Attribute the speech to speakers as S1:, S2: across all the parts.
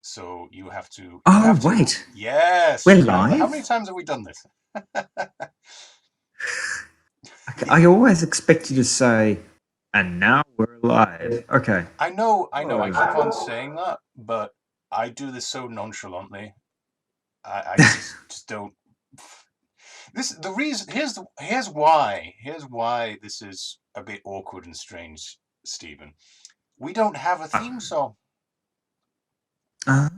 S1: So you have to.
S2: Wait,
S1: Yes.
S2: we're
S1: How many
S2: live?
S1: times have we done this?
S2: I always expect you to say, and now we're live. Okay.
S1: I know. I keep on
S2: Oh.
S1: saying that, but I do this so nonchalantly. I just don't. This the reason. Here's why this is a bit awkward and strange, Stephen. We don't have a theme song.
S2: Uh,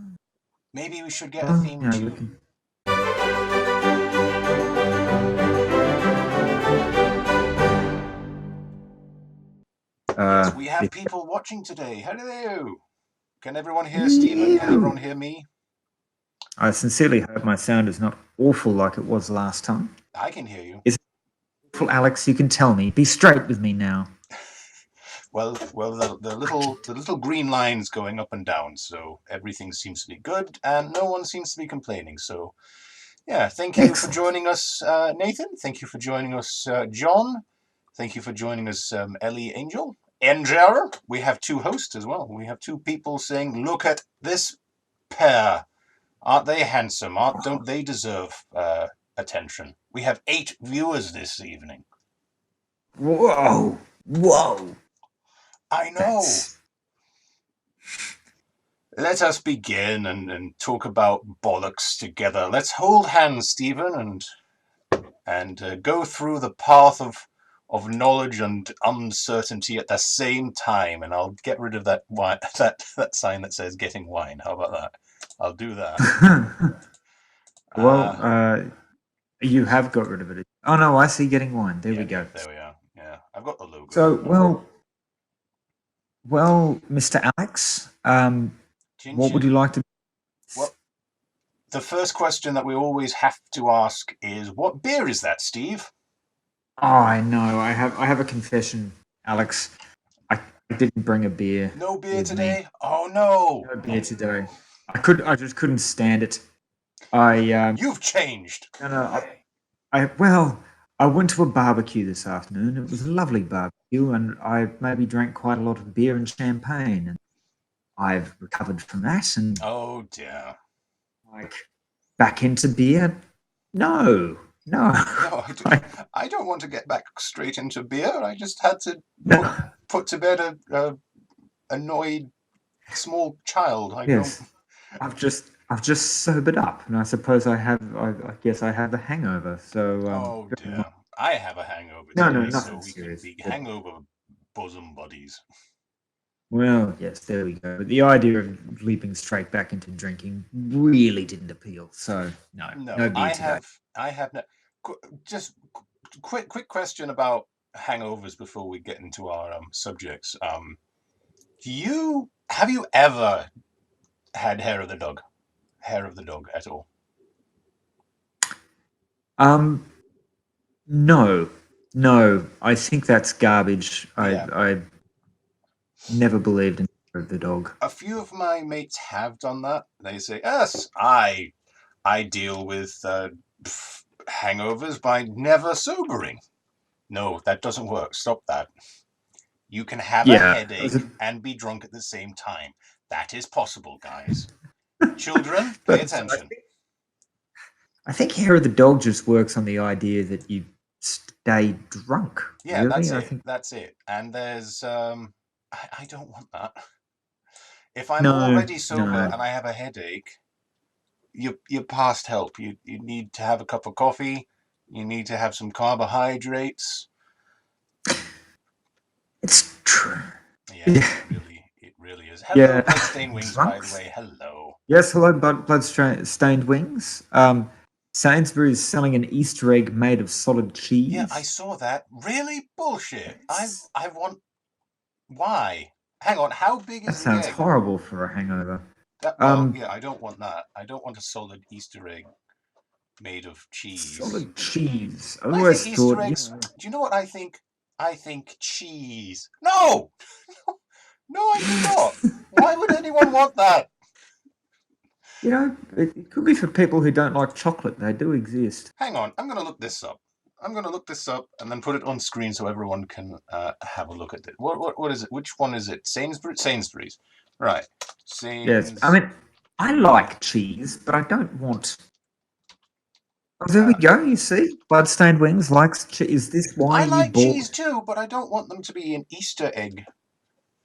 S1: Maybe we should get a theme
S2: yeah, we
S1: tune.
S2: can.
S1: Yes, we have
S2: This,
S1: people watching today. Hello. Can everyone hear Stephen? Can
S2: Ew.
S1: everyone hear me?
S2: I sincerely hope my sound is not awful like it was last time.
S1: I can hear you.
S2: Is it awful, Alex? You can tell me. Be straight with me now.
S1: Well, the little green lines going up and down, so everything seems to be good, and no one seems to be complaining. So, yeah, thank you for
S2: Excellent.
S1: joining us, Nathan. Thank you for joining us, John. Thank you for joining us, Ellie Angel. Angel. We have two hosts as well. We have two people saying, "Look at this pair. Aren't they handsome? Don't they deserve attention?" We have 8 viewers this evening.
S2: Whoa. Whoa.
S1: I know.
S2: That's.
S1: Let us begin and talk about bollocks together. Let's hold hands, Stephen, and go through the path of knowledge and uncertainty at the same time. And I'll get rid of that wine, that sign that says "getting wine." How about that? I'll do that.
S2: Well,
S1: Uh,
S2: you have got rid of it. Oh no, I see getting one. There we
S1: yeah,
S2: go.
S1: there we are. Yeah, I've got the logo
S2: So,
S1: up now.
S2: Mr. Alex,
S1: Chin
S2: what would you
S1: chin.
S2: like to?
S1: Well, the first question that we always have to ask is, what beer is that, Steve?
S2: Oh, I know. I have a confession, Alex. I didn't bring a beer
S1: No beer
S2: with me.
S1: today? Oh no!
S2: No beer today. I just couldn't stand it. I
S1: You've changed.
S2: no no. I went to a barbecue this afternoon. It was a lovely barbecue, and I maybe drank quite a lot of beer and champagne, and I've recovered from that, and
S1: Oh dear.
S2: like back into beer. No, no,
S1: No,
S2: I,
S1: I don't want to get back straight into beer. I just had to
S2: no.
S1: put to bed a annoyed small child. I don't.
S2: Yes, I've just sobered up, and I suppose I guess I have a hangover. So
S1: Oh dear. I have a hangover
S2: no, no,
S1: today, so
S2: nothing
S1: we can
S2: serious.
S1: be
S2: But
S1: hangover bosom buddies.
S2: well, yes, there we go. But the idea of leaping straight back into drinking really didn't appeal. So no, no
S1: No,
S2: beer today.
S1: I have no. Just quick question about hangovers before we get into our subjects. Have you ever had hair of the dog at all?
S2: Um, no, no. I think that's garbage.
S1: Yeah,
S2: I never believed in the dog.
S1: a few of my mates have done that. They say, "Yes, I deal with hangovers by never sobering." No, that doesn't work. Stop that. You can have a
S2: Yeah,
S1: headache and be drunk at the same time. That is possible, guys. Children, pay
S2: but
S1: attention.
S2: I think hair of the dog just works on the idea that you stay drunk.
S1: Yeah,
S2: Really,
S1: that's
S2: I
S1: it.
S2: think
S1: That's it. And there's I don't want that. If I'm
S2: no,
S1: already sober
S2: no.
S1: and I have a headache, you're past help. You need to have a cup of coffee. You need to have some carbohydrates.
S2: It's true.
S1: Yeah,
S2: Yeah,
S1: it really is. Hello,
S2: yeah.
S1: Bloodstained Wings, by the
S2: Drunks.
S1: way. Hello.
S2: Yes, hello, blood stained wings. Sainsbury's selling an Easter egg made of solid
S1: Yeah, I
S2: cheese.
S1: saw that. Really bullshit.
S2: Yes.
S1: I want. Why? Hang on. How big
S2: That
S1: is the
S2: sounds
S1: egg?
S2: horrible for a hangover.
S1: Well,
S2: Um,
S1: yeah, I don't want that. I don't want a solid Easter egg made of cheese.
S2: solid cheese. I
S1: I think
S2: always
S1: Easter
S2: thought,
S1: eggs. Do you know what I think? I think cheese. No, no, I do not. Why would anyone want that?
S2: it could be for people who don't like chocolate. They do exist.
S1: Hang on, I'm going to look this up. I'm going to look this up and then put it on screen so everyone can have a look at it. What is it? Which one is it? Sainsbury's. Right.
S2: Yes, I mean,
S1: Sainsbury's.
S2: I like cheese, but I don't want. Oh, there we go. You see, Bloodstained Wings likes cheese. Is this why
S1: I
S2: you
S1: like cheese
S2: bought
S1: too, but I don't want them to be in Easter egg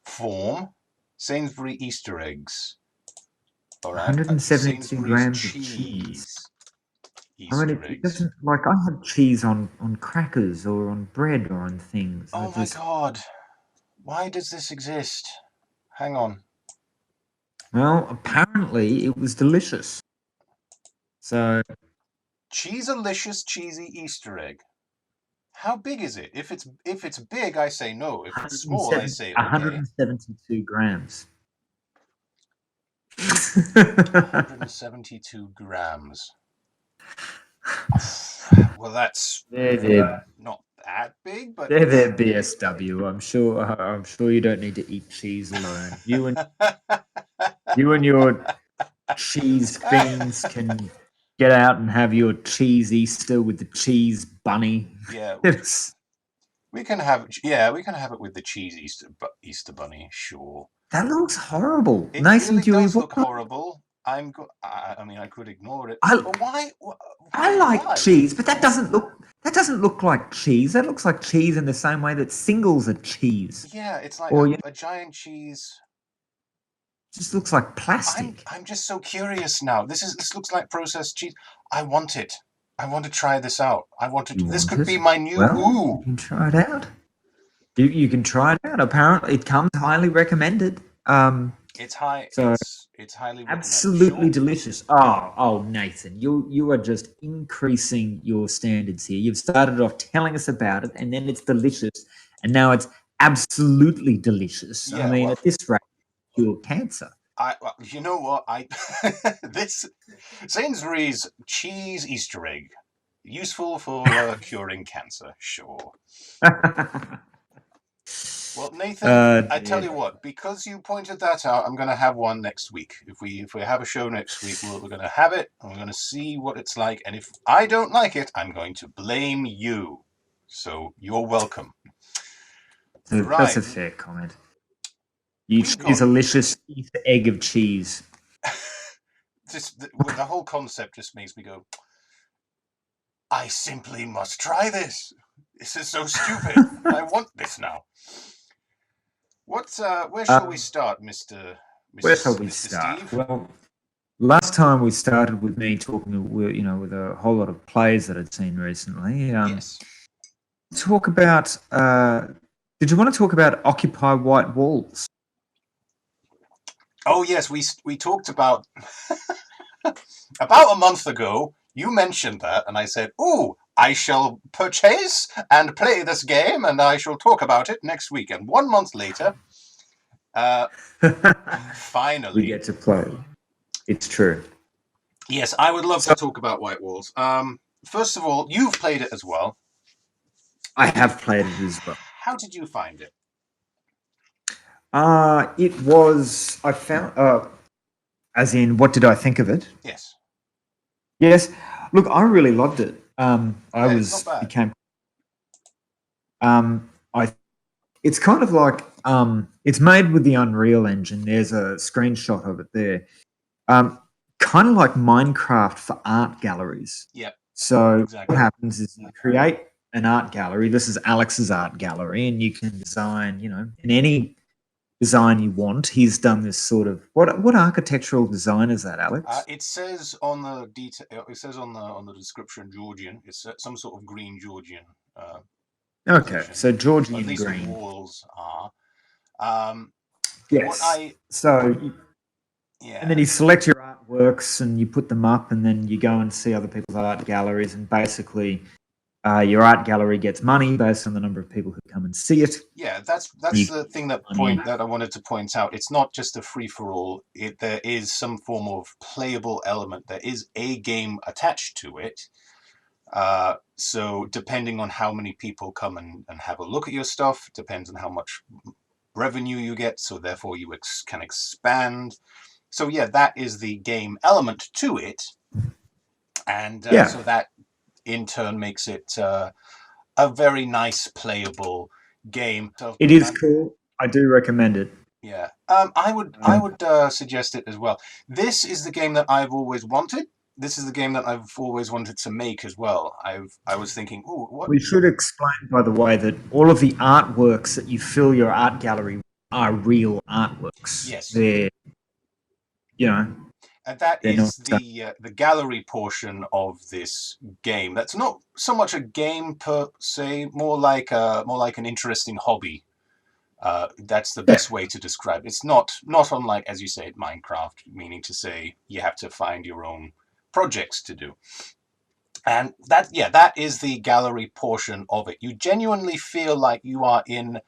S1: form. Sainsbury Easter eggs. All right,
S2: 172
S1: Sainsbury's
S2: grams of cheese?
S1: cheese
S2: I mean,
S1: Easter
S2: it
S1: eggs.
S2: doesn't like I have cheese on crackers or on bread or on things. I
S1: Oh my
S2: just
S1: god, why does this exist? Hang on.
S2: well, apparently it was delicious. So
S1: Cheesalicious cheesy Easter egg. How big is it? If it's big, I say no. If it's small, I say okay.
S2: 172 grams.
S1: 172 grams. Well, that's not that big, but
S2: They're BSW. I'm sure you don't need to eat cheese alone. You and your cheese fiends can get out and have your cheese Easter with the cheese bunny.
S1: yeah,
S2: It's,
S1: we can have it with the cheese Easter bunny. Sure.
S2: that looks horrible.
S1: It
S2: Nice and
S1: really
S2: dewy.
S1: does look horrible. I mean, I could ignore it,
S2: I
S1: but why?
S2: I like
S1: Why?
S2: cheese, but that doesn't look like cheese. That looks like cheese in the same way that singles are cheese.
S1: Yeah, it's like
S2: Or
S1: a giant cheese.
S2: it just looks like plastic.
S1: I'm just so curious now. This looks like processed cheese. I want it. I want to try this out.
S2: You
S1: This
S2: want
S1: could
S2: it?
S1: be my new
S2: Well,
S1: ooh.
S2: you can try it out. You can try it out. Apparently, it comes highly recommended.
S1: It's high.
S2: So
S1: It's highly recommended.
S2: absolutely
S1: Sure.
S2: delicious. Oh, Nathan, you are just increasing your standards here. You've started off telling us about it, and then it's delicious, and now it's absolutely delicious. I
S1: Yeah.
S2: mean,
S1: Well,
S2: at this rate, cure cancer.
S1: you know what? This Sainsbury's cheese Easter egg useful for curing cancer. Sure. Well, Nathan, I tell you what, because you pointed that out, I'm going to have one next week. If we have a show next week, we're going to have it, and we're going to see what it's like. And if I don't like it, I'm going to blame you. So you're welcome.
S2: That's
S1: Right.
S2: a fair comment. You
S1: We've
S2: choose
S1: got
S2: a delicious Easter egg of cheese.
S1: the whole concept just makes me go, I simply must try this. This is so stupid. I want this now. Where shall we start, Mr.
S2: Where shall
S1: Mr.
S2: we
S1: Mr.
S2: start?
S1: Steve?
S2: Well, last time we started with me talking, with a whole lot of plays that I'd seen recently.
S1: Yes.
S2: Talk about. Did you want to talk about Occupy White Walls?
S1: Oh yes, we talked about about a month ago. You mentioned that, and I said, "Ooh, I shall purchase and play this game, and I shall talk about it next week." And 1 month later, finally,
S2: we get to play. It's true.
S1: Yes, I would love to talk about White Walls. First of all, you've played it as well.
S2: I have played it as well.
S1: How did you find it?
S2: It was. I found. As in, what did I think of it?
S1: Yes.
S2: Yes. Look, I really loved it.
S1: It's not bad.
S2: Became. I. It's kind of like it's made with the Unreal Engine. There's a screenshot of it there. Kind of like Minecraft for art galleries.
S1: Yep.
S2: So
S1: Exactly.
S2: what happens is you create an art gallery. This is Alex's art gallery, and you can design, in any design you want. He's done this sort of what architectural design is that, Alex?
S1: It says on the detail. It says on the description Georgian. It's some sort of green Georgian.
S2: Okay,
S1: position.
S2: so Georgian
S1: at least
S2: green.
S1: The walls are.
S2: Yes.
S1: Yeah.
S2: And then you select your artworks and you put them up, and then you go and see other people's art galleries, and basically your art gallery gets money based on the number of people who come and see it.
S1: Yeah, that's the thing that I wanted to point out. It's not just a free for all. There is some form of playable element. There is a game attached to it. So depending on how many people come and have a look at your stuff, depends on how much revenue you get. So therefore you can expand. So yeah, that is the game element to it. And so that in turn makes it a very nice playable game.
S2: It is cool. I do recommend it.
S1: Yeah. I would suggest it as well. This is the game that I've always wanted. This is the game that I've always wanted to make as well. I was thinking, oh, what?
S2: We should explain, by the way, that all of the artworks that you fill your art gallery with are real artworks.
S1: Yes.
S2: They're, you know,
S1: And that
S2: they're
S1: is
S2: not.
S1: the gallery portion of this game. That's not so much a game per se, more like an interesting hobby. That's the best way to describe it. It's not unlike, as you say, Minecraft, meaning to say you have to find your own projects to do. And that is the gallery portion of it. You genuinely feel like you are in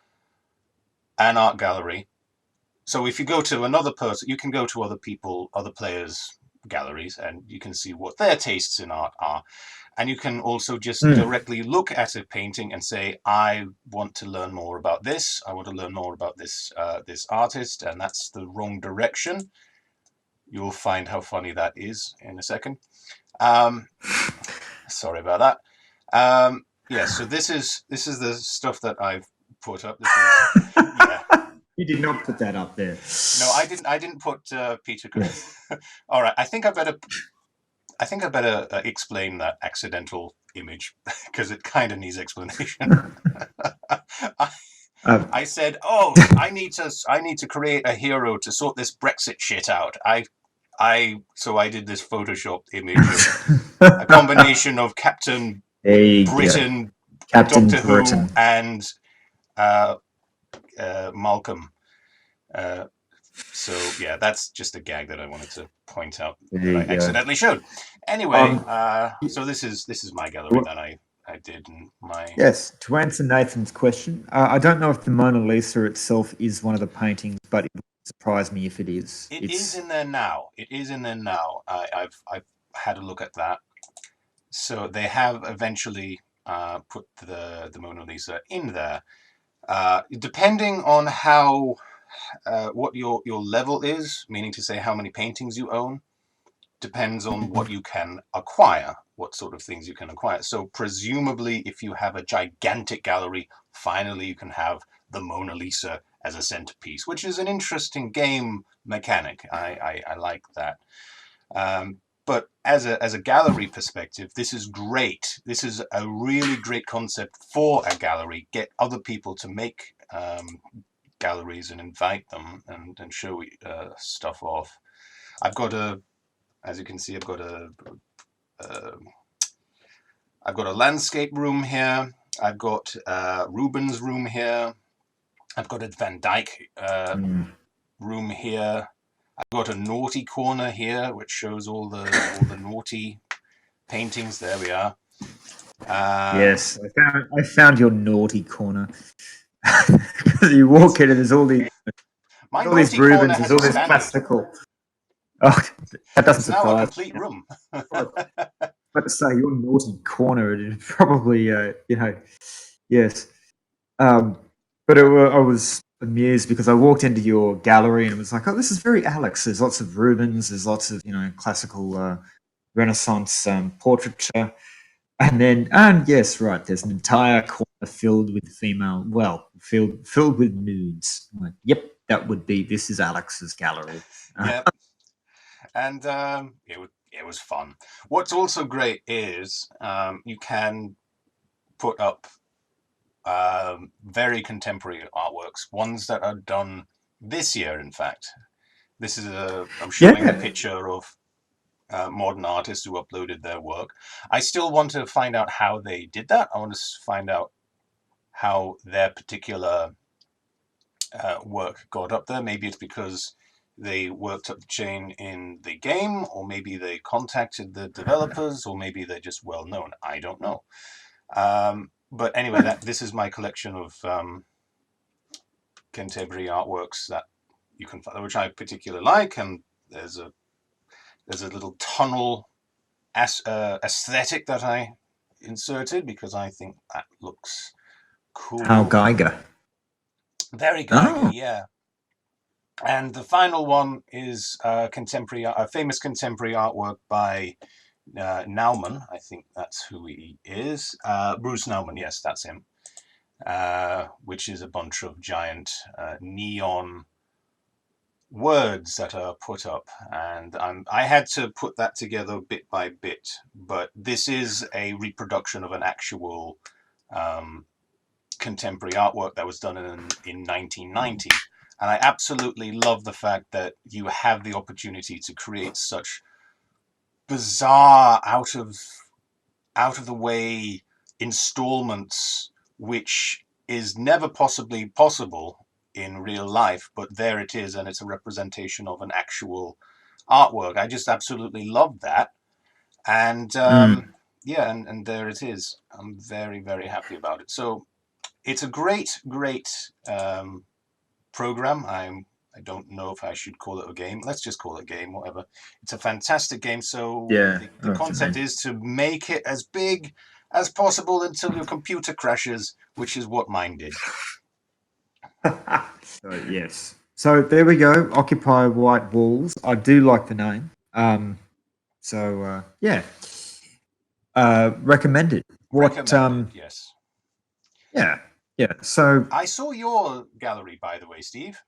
S1: an art gallery. So if you go to another person, you can go to other players' galleries, and you can see what their tastes in art are. And you can also just directly look at a painting and say, I want to learn more about this. I want to learn more about this artist, and that's the wrong direction. You'll find how funny that is in a second. Sorry about that. So this is the stuff that I've put up. This is, yeah.
S2: You did not put that up there.
S1: No, I didn't. I didn't put Peter. All right. I think I better explain that accidental image because it kind of needs explanation. I said, "Oh, I need to create a hero to sort this Brexit shit out." So I did this Photoshop image of a combination of Captain Britain,
S2: Captain
S1: Doctor
S2: Britain.
S1: Who, and Malcolm. So yeah, that's just a gag that I wanted to point out that I accidentally showed. Anyway, so this is my gallery that I did in my.
S2: Yes, to answer Nathan's question, I don't know if the Mona Lisa itself is one of the paintings, but it would surprise me if it is.
S1: It is in there now. It is in there now. I've had a look at that. So they have eventually put the Mona Lisa in there. Depending on how what your level is, meaning to say how many paintings you own, depends on what you can acquire, what sort of things you can acquire. So presumably, if you have a gigantic gallery, finally you can have the Mona Lisa as a centerpiece, which is an interesting game mechanic. I like that. But as a gallery perspective, this is great. This is a really great concept for a gallery. Get other people to make galleries and invite them and show stuff off. I've got as you can see, I've got a landscape room here. I've got Rubens' room here. I've got a Van Dyck room here. I've got a naughty corner here, which shows all the naughty paintings. There we are.
S2: Yes, I found your naughty corner. Because you walk in and there's all these Rubens, there's all this classical. Oh, that doesn't surprise.
S1: Now a complete room.
S2: But to say your naughty corner, it probably, yes. But I was amused because I walked into your gallery and it was like, oh, this is very Alex. There's lots of Rubens, there's lots of classical Renaissance portraiture, and yes, right, there's an entire corner filled with filled with nudes. I'm like, yep, this is Alex's gallery.
S1: Yep. And it was fun. What's also great is you can put up very contemporary artworks, ones that are done this year. In fact, this is I'm showing a picture of modern artists who uploaded their work. I still want to find out how they did that. I want to find out how their particular work got up there. Maybe it's because they worked up the chain in the game, or maybe they contacted the developers, or maybe they're just well known. I don't know. But anyway, this is my collection of contemporary artworks that you can find, which I particularly like. And there's a little tunnel aesthetic that I inserted because I think that looks cool.
S2: How Geiger.
S1: Very Geiger, yeah. And the final one is a famous contemporary artwork by Nauman. I think that's who he is. Bruce Nauman, yes, that's him. Which is a bunch of giant neon words that are put up, and I had to put that together bit by bit. But this is a reproduction of an actual contemporary artwork that was done in 1990. And I absolutely love the fact that you have the opportunity to create such bizarre, out of the way installments, which is never possibly possible in real life, but there it is, and it's a representation of an actual artwork. I just absolutely love that. And yeah, and there it is. I'm very, very happy about it. So it's a great, great program. I don't know if I should call it a game. Let's just call it a game, whatever. It's a fantastic game. So
S2: Yeah,
S1: the concept is to make it as big as possible until your computer crashes, which is what mine did.
S2: So, yes. So there we go. Occupy White Walls. I do like the name. Yeah. Recommended.
S1: Recommended, yes.
S2: Yeah. Yeah. So
S1: I saw your gallery, by the way, Steve.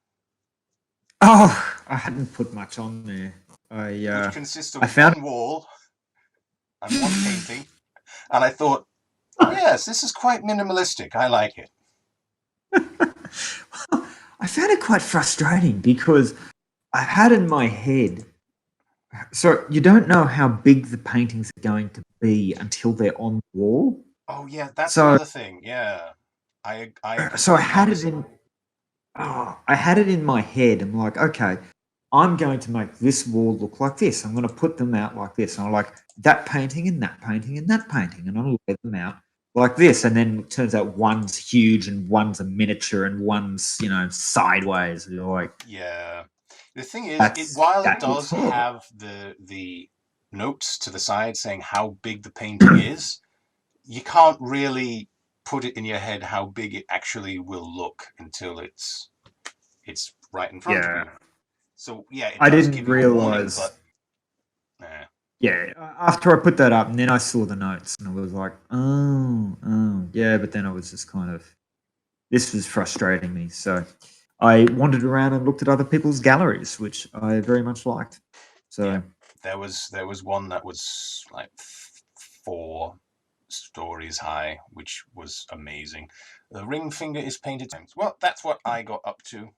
S2: I hadn't put much on there.
S1: Which consists of one wall and one painting. And I thought, yes, this is quite minimalistic. I like it.
S2: I found it quite frustrating because I had in my head, so you don't know how big the paintings are going to be until they're on the wall.
S1: Oh yeah, that's another thing. Yeah, I
S2: so I had it in. I had it in my head. I'm like, okay, I'm going to make this wall look like this. I'm going to put them out like this. And I'm like, that painting and that painting and that painting, and I'll lay them out like this. And then it turns out one's huge and one's a miniature and one's, sideways. You're like,
S1: yeah. The thing is, while it does have the notes to the side saying how big the painting is, you can't really put it in your head how big it actually will look until it's right in front of you. So yeah,
S2: I didn't realize.
S1: Warning, but,
S2: yeah, after I put that up, and then I saw the notes, and I was like, oh, yeah. But then I was just kind of, this was frustrating me. So I wandered around and looked at other people's galleries, which I very much liked. So
S1: yeah, there was one that was like 4 stories high, which was amazing. The ring finger is painted. Well, that's what I got up to.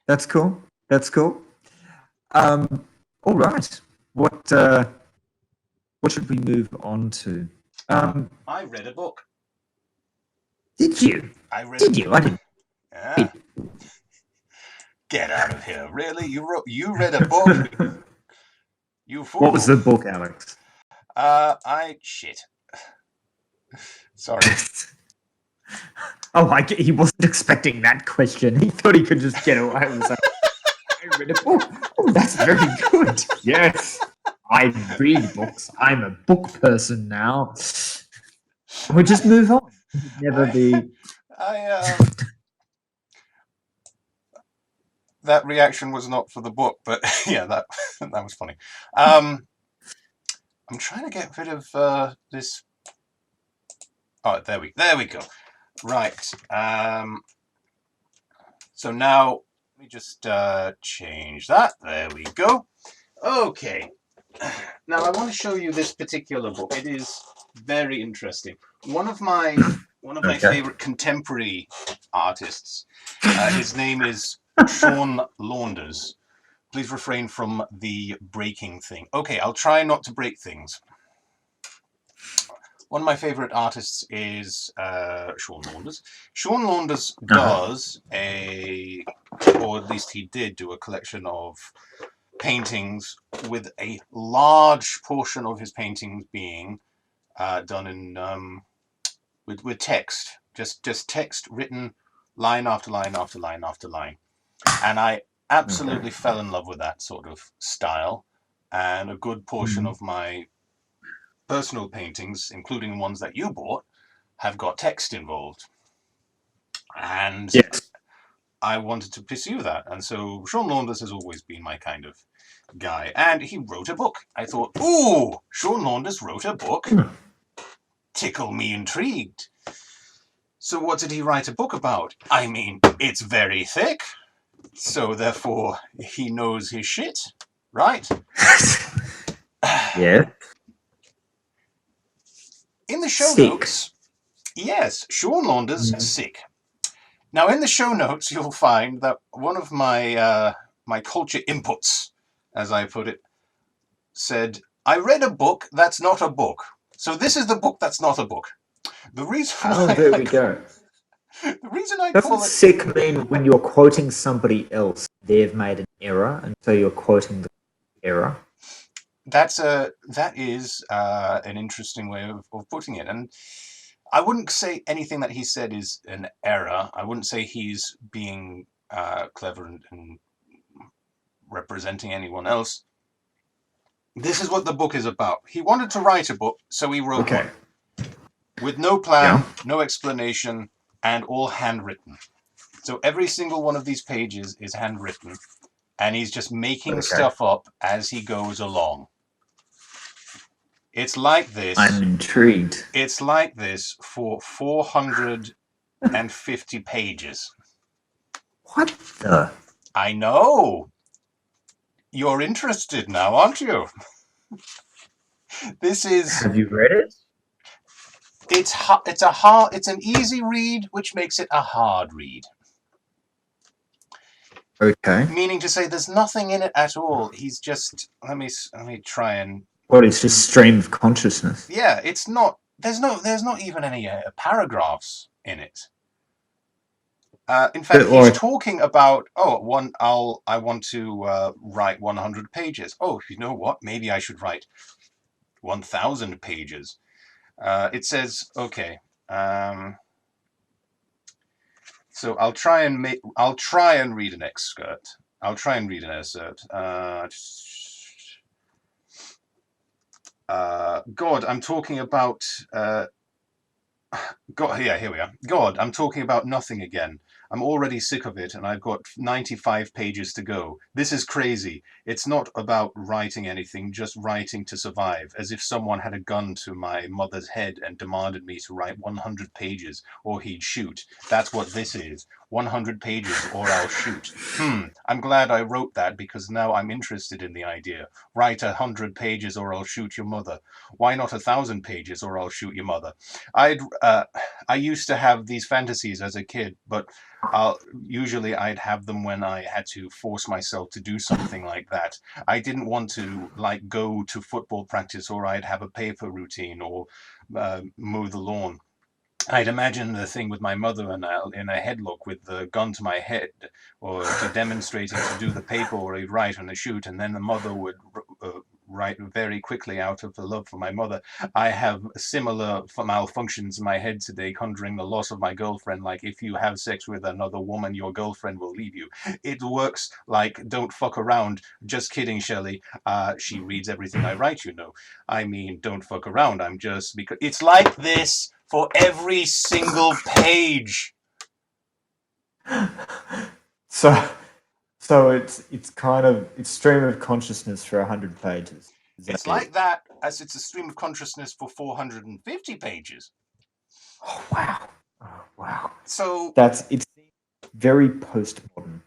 S2: That's cool. That's cool. All right. What should we move on to?
S1: I read a book.
S2: Did you?
S1: I read.
S2: Did you? I didn't.
S1: Yeah. Get out of here! Really? You read a book? You fool!
S2: What was the book, Alex?
S1: Shit. Sorry.
S2: He wasn't expecting that question. He thought he could just get away with it. I read a book. Oh, that's very good. Yes. I read books. I'm a book person now. We'll just move on. Never be.
S1: That reaction was not for the book, but yeah, that was funny. I'm trying to get rid of this. Oh, there we go. Right. So now let me just change that. There we go. Okay. Now I want to show you this particular book. It is very interesting. One of my favorite contemporary artists. His name is Sean Launders. Please refrain from the breaking thing. Okay, I'll try not to break things. One of my favorite artists is Sean Launders. Sean Launders does or at least he did do a collection of paintings with a large portion of his paintings being done in with text, just text written line after line after line after line, and I absolutely fell in love with that sort of style. And a good portion of my personal paintings, including ones that you bought, have got text involved, and I wanted to pursue that. And so Sean Launders has always been my kind of guy, and he wrote a book. I thought, ooh, Sean Launders wrote a book. Tickle me intrigued. So what did he write a book about? I mean, it's very thick. So therefore, he knows his shit, right?
S2: Yeah.
S1: In the show
S2: Sick.
S1: notes, yes, Sean Launders sick. Now, in the show notes, you'll find that one of my my culture inputs, as I put it, said, "I read a book that's not a book." So this is the book that's not a book. The reason
S2: Oh,
S1: why
S2: there we go.
S1: the reason I
S2: Doesn't
S1: call it
S2: sick mean when you're quoting somebody else, they've made an error, and so you're quoting the error?
S1: that is an interesting way of putting it, and I wouldn't say anything that he said is an error. I wouldn't say he's being clever and representing anyone else. This is what the book is about. He wanted to write a book, so he wrote one. With no plan, no explanation, and all handwritten. So every single one of these pages is handwritten, and he's just making stuff up as he goes along. It's like this.
S2: I'm intrigued.
S1: It's like this for 450 pages.
S2: What the?
S1: I know. You're interested now, aren't you? This is.
S2: Have you read it?
S1: It's an easy read, which makes it a hard read.
S2: Okay.
S1: Meaning to say, there's nothing in it at all. He's just. Let me try and.
S2: Well, it's just stream of consciousness.
S1: Yeah, it's not. There's not even any paragraphs in it. In fact, he's talking about I want to write 100 pages. Oh, you know what? Maybe I should write 1,000 pages. It says okay. So I'll try and read an excerpt. God, I'm talking about. God, yeah, here we are. God, I'm talking about nothing again. I'm already sick of it, and I've got 95 pages to go. This is crazy. It's not about writing anything, just writing to survive, as if someone had a gun to my mother's head and demanded me to write 100 pages, or he'd shoot. That's what this is. 100 pages, or I'll shoot. I'm glad I wrote that, because now I'm interested in the idea. Write 100 pages, or I'll shoot your mother. Why not 1,000 pages, or I'll shoot your mother? I used to have these fantasies as a kid, but usually I'd have them when I had to force myself to do something like that. I didn't want to go to football practice, or I'd have a paper routine, or mow the lawn. I'd imagine the thing with my mother in a headlock with the gun to my head, or to demonstrating to do the paper, or he'd write on a shoot, and then the mother would write very quickly out of the love for my mother. I have similar malfunctions in my head today, conjuring the loss of my girlfriend, like if you have sex with another woman, your girlfriend will leave you. It works like don't fuck around. Just kidding, Shelley. She reads everything I write, you know. I mean, don't fuck around. I'm just because it's like this for every single page.
S2: So it's kind of stream of consciousness for 100 pages.
S1: It's like that as it's a stream of consciousness for 450 pages.
S2: Oh wow! Oh wow!
S1: So
S2: it's very postmodern.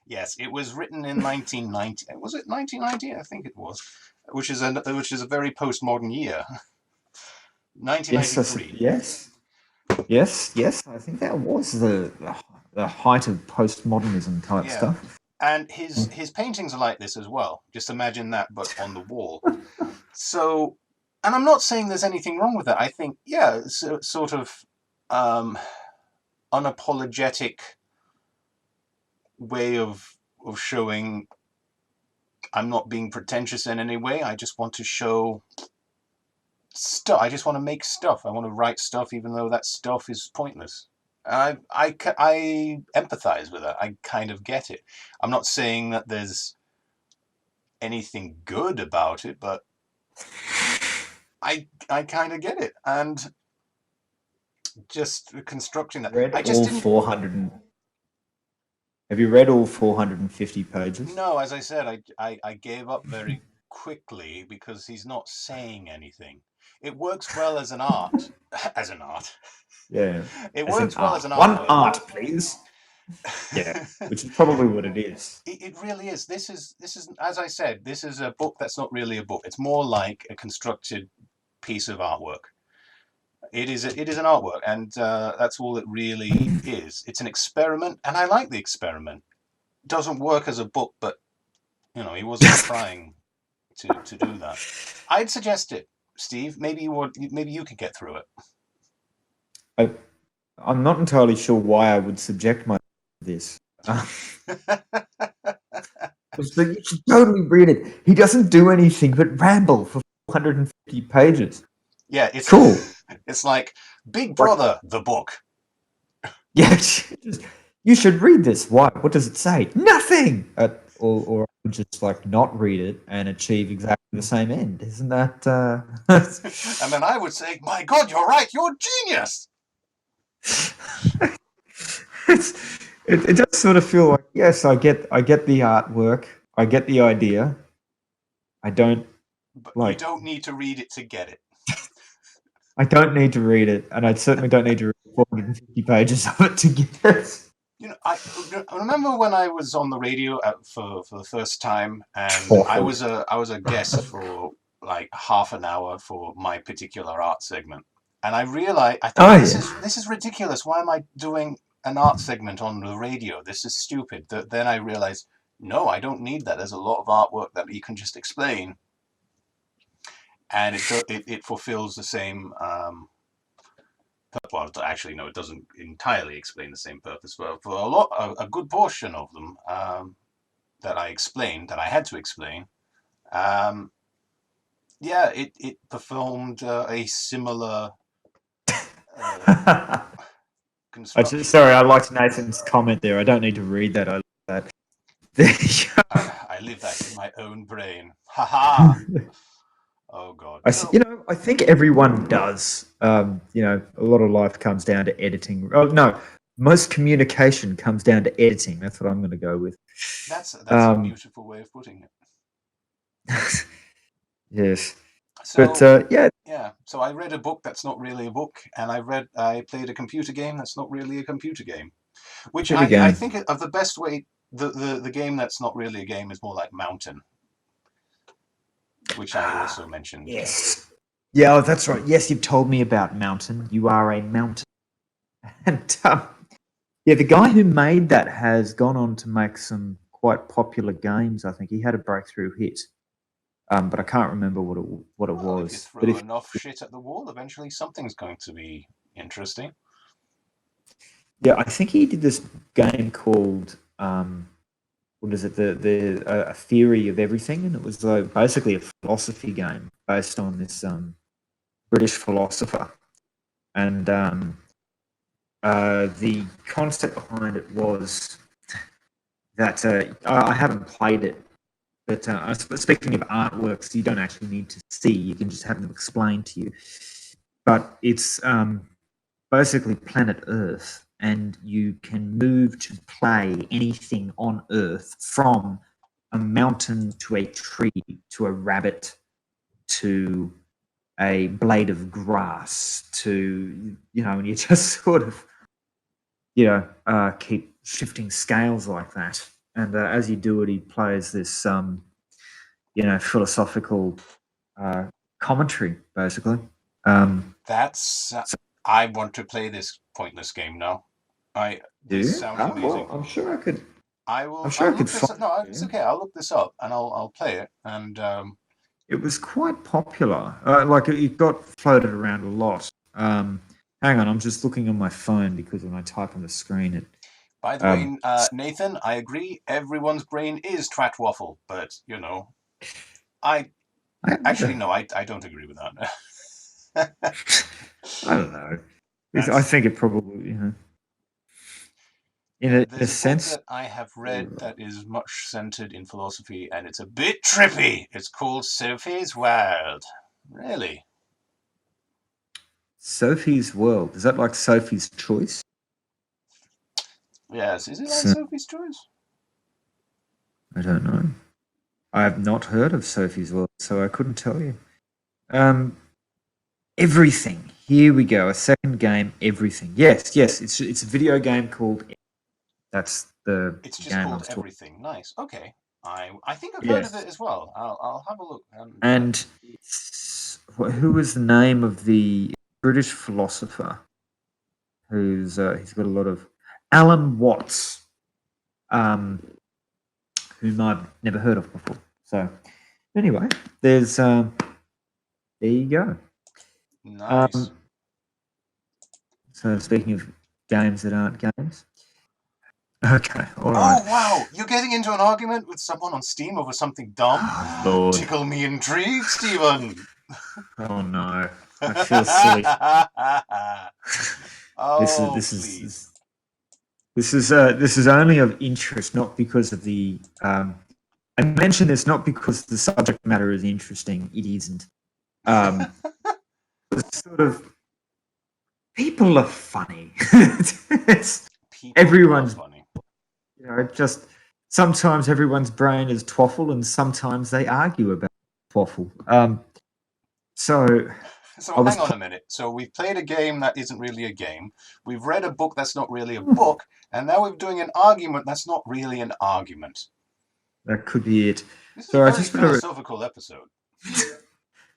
S1: Yes, it was written in 1990. Was it 1990? I think it was, which is a very postmodern year. 1993.
S2: Yes. I think that was the height of postmodernism type stuff.
S1: And his paintings are like this as well. Just imagine that, but on the wall. So, and I'm not saying there's anything wrong with that. I think, it's a sort of unapologetic way of showing I'm not being pretentious in any way. I just want to show stuff. I just want to make stuff. I want to write stuff, even though that stuff is pointless. I empathize with it. I kind of get it. I'm not saying that there's anything good about it, but I kind of get it. And just constructing that.
S2: I just didn't. 400. Have you read all 450 pages?
S1: No, as I said, I gave up very quickly because he's not saying anything. It works well as an art. As an art.
S2: Yeah.
S1: It works well as an art.
S2: One art, please. Yeah, which is probably what it is.
S1: It really is. This is as I said, this is a book that's not really a book. It's more like a constructed piece of artwork. It is an artwork, and that's all it really is. It's an experiment, and I like the experiment. It doesn't work as a book, but he wasn't trying to do that. I'd suggest it, Steve. Maybe you could get through it.
S2: I'm not entirely sure why I would subject myself to this. You should totally read it. He doesn't do anything but ramble for 450 pages.
S1: Yeah, it's
S2: cool.
S1: It's like Big Brother, the book.
S2: Yeah, you should read this. Why? What does it say? Nothing. Or I would just like not read it and achieve exactly the same end. Isn't that?
S1: And then I would say, "My God, you're right. You're a genius."
S2: It does sort of feel like, yes, I get the artwork, I get the idea. I don't.
S1: But
S2: like.
S1: You don't need to read it to get it.
S2: I don't need to read it, and I certainly don't need to read 450 pages of it to get it.
S1: I remember when I was on the radio for the first time, and I was a guest for like half an hour for my particular art segment, and I realized this is ridiculous. Why am I doing an art segment on the radio? This is stupid. Then I realized, no, I don't need that. There's a lot of artwork that you can just explain, and it fulfills the same. Well, actually, no, it doesn't entirely explain the same purpose, but for a good portion of them that I had to explain, yeah, it performed a similar construction.
S2: Sorry, I liked Nathan's comment there. I don't need to read that. I love that.
S1: I live that in my own brain. Ha ha. Oh God!
S2: I think everyone does. A lot of life comes down to editing. Oh no, most communication comes down to editing. That's what I'm going to go with.
S1: That's a beautiful way of putting
S2: it. Yes.
S1: So,
S2: but
S1: yeah. So I read a book that's not really a book, and I played a computer game that's not really a computer game. Which I think of the best way. The game that's not really a game is more like Mountain, which I also mentioned.
S2: Yes. Yeah, that's right. Yes, you've told me about Mountain. You are a mountain. And the guy who made that has gone on to make some quite popular games. I think he had a breakthrough hit, but I can't remember what it was.
S1: If you throw enough shit at the wall, eventually something's going to be interesting.
S2: Yeah, I think he did this game called what is it? The Theory of Everything, and it was basically a philosophy game based on this British philosopher, and the concept behind it was that I haven't played it, but speaking of artworks, you don't actually need to see; you can just have them explained to you. But it's basically planet Earth, and you can move to play anything on Earth, from a mountain to a tree to a rabbit to a blade of grass to, and you just sort of, keep shifting scales like that. And as you do it, he plays this, philosophical commentary, basically.
S1: I want to play this pointless game now. This sounds amazing.
S2: Well, I'm sure I could.
S1: I will.
S2: I'm sure I could.
S1: No, it's okay. I'll look this up and I'll play it. And
S2: it was quite popular. It got floated around a lot. Hang on, I'm just looking on my phone because when I type on the screen,
S1: By the way, Nathan, I agree. Everyone's brain is twat waffle, but I don't agree with that.
S2: I don't know. I think it probably, in a sense.
S1: That I have read that is much centered in philosophy, and it's a bit trippy. It's called Sophie's World. Really?
S2: Sophie's World. Is that like Sophie's Choice?
S1: Yes. Is it like Sophie's Choice?
S2: I don't know. I have not heard of Sophie's World, so I couldn't tell you. Everything. Here we go. A second game, Everything. Yes. It's a video game called That's the
S1: It's just
S2: game I
S1: called
S2: was talking.
S1: Everything. Nice. Okay. I think I've heard
S2: Yeah,
S1: of it as well. I'll have a look.
S2: and who was the name of the British philosopher who's he's got a lot of Alan Watts, whom I've never heard of before. So anyway, there you go.
S1: Nice.
S2: So speaking of games that aren't games, okay, all
S1: Oh
S2: right.
S1: wow! You're getting into an argument with someone on Steam over something dumb.
S2: Oh, Lord.
S1: Tickle me intrigued, Stephen.
S2: Oh no, I feel silly.
S1: Oh,
S2: this
S1: please.
S2: is only of interest, not because of the. I mention this not because the subject matter is interesting. It isn't. It's sort of people are funny. Everyone's
S1: funny.
S2: Just sometimes everyone's brain is twaffle, and sometimes they argue about twaffle. So
S1: hang on a minute. So we've played a game that isn't really a game. We've read a book that's not really a book, and now we're doing an argument that's not really an argument.
S2: That could be it.
S1: This is a very philosophical episode.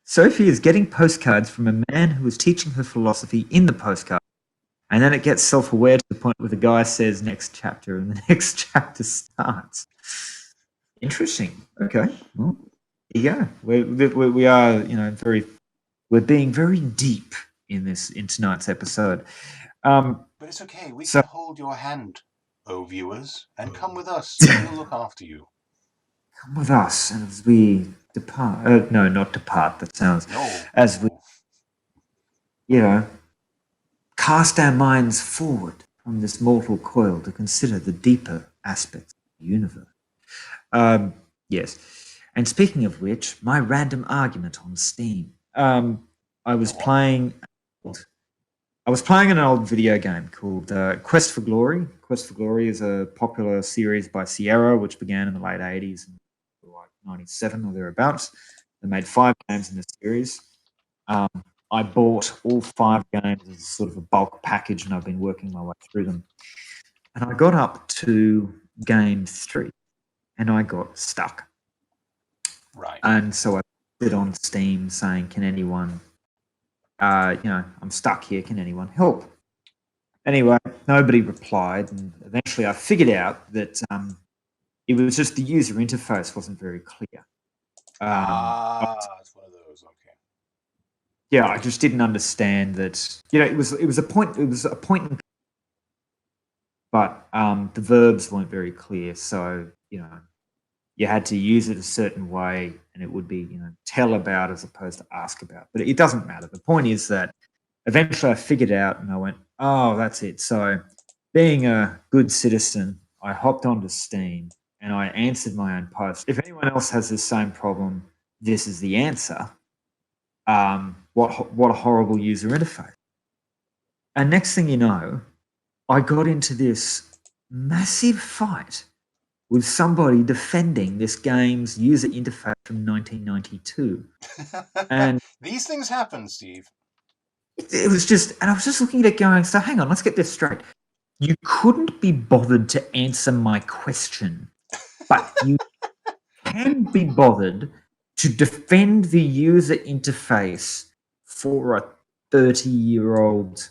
S2: Sophie is getting postcards from a man who is teaching her philosophy in the postcard. And then it gets self-aware to the point where the guy says next chapter and the next chapter starts. Interesting. Okay. Well, there you go. We are, we're being very deep in tonight's episode.
S1: But it's okay. We can hold your hand, oh viewers, and come with us. We'll look after you.
S2: Come with us as we depart. No, not depart. That sounds.
S1: No.
S2: As we, cast our minds forward from this mortal coil to consider the deeper aspects of the universe. Yes. And speaking of which, my random argument on Steam. I was playing an old video game called Quest for Glory. Quest for Glory is a popular series by Sierra, which began in the late 80s, like 97 or thereabouts. They made 5 games in the series. I bought all 5 games as sort of a bulk package, and I've been working my way through them. And I got up to game 3, and I got stuck.
S1: Right.
S2: And so I put it on Steam saying, can anyone, I'm stuck here, can anyone help? Anyway, nobody replied, and eventually I figured out that it was just the user interface wasn't very clear.
S1: It's one of those. Okay.
S2: Yeah, I just didn't understand that. It was a point, but the verbs weren't very clear. So you had to use it a certain way, and it would be tell about as opposed to ask about. But it doesn't matter. The point is that eventually I figured out, and I went, oh, that's it. So being a good citizen, I hopped onto Steam and I answered my own post. If anyone else has the same problem, this is the answer. What a horrible user interface. And next thing you know, I got into this massive fight with somebody defending this game's user interface from 1992. And
S1: these things happen, Steve.
S2: It was just, and I was just looking at it going, so hang on, let's get this straight. You couldn't be bothered to answer my question, but you can be bothered to defend the user interface for a 30-year-old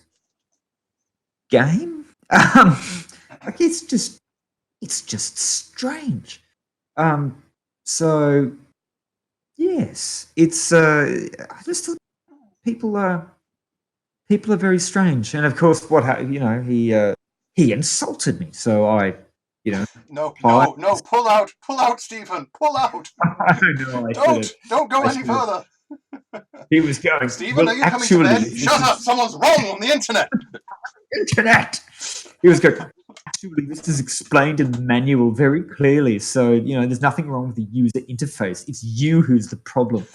S2: game. Like it's just strange. So yes, it's. I just thought people are very strange, and of course, he insulted me. So I,
S1: No, pull out, Stephen, pull out. Don't go any further.
S2: He was going,
S1: Stephen, are you coming to bed? Shut up! Someone's wrong on the internet.
S2: He was going, actually, this is explained in the manual very clearly. So, there's nothing wrong with the user interface. It's you who's the problem.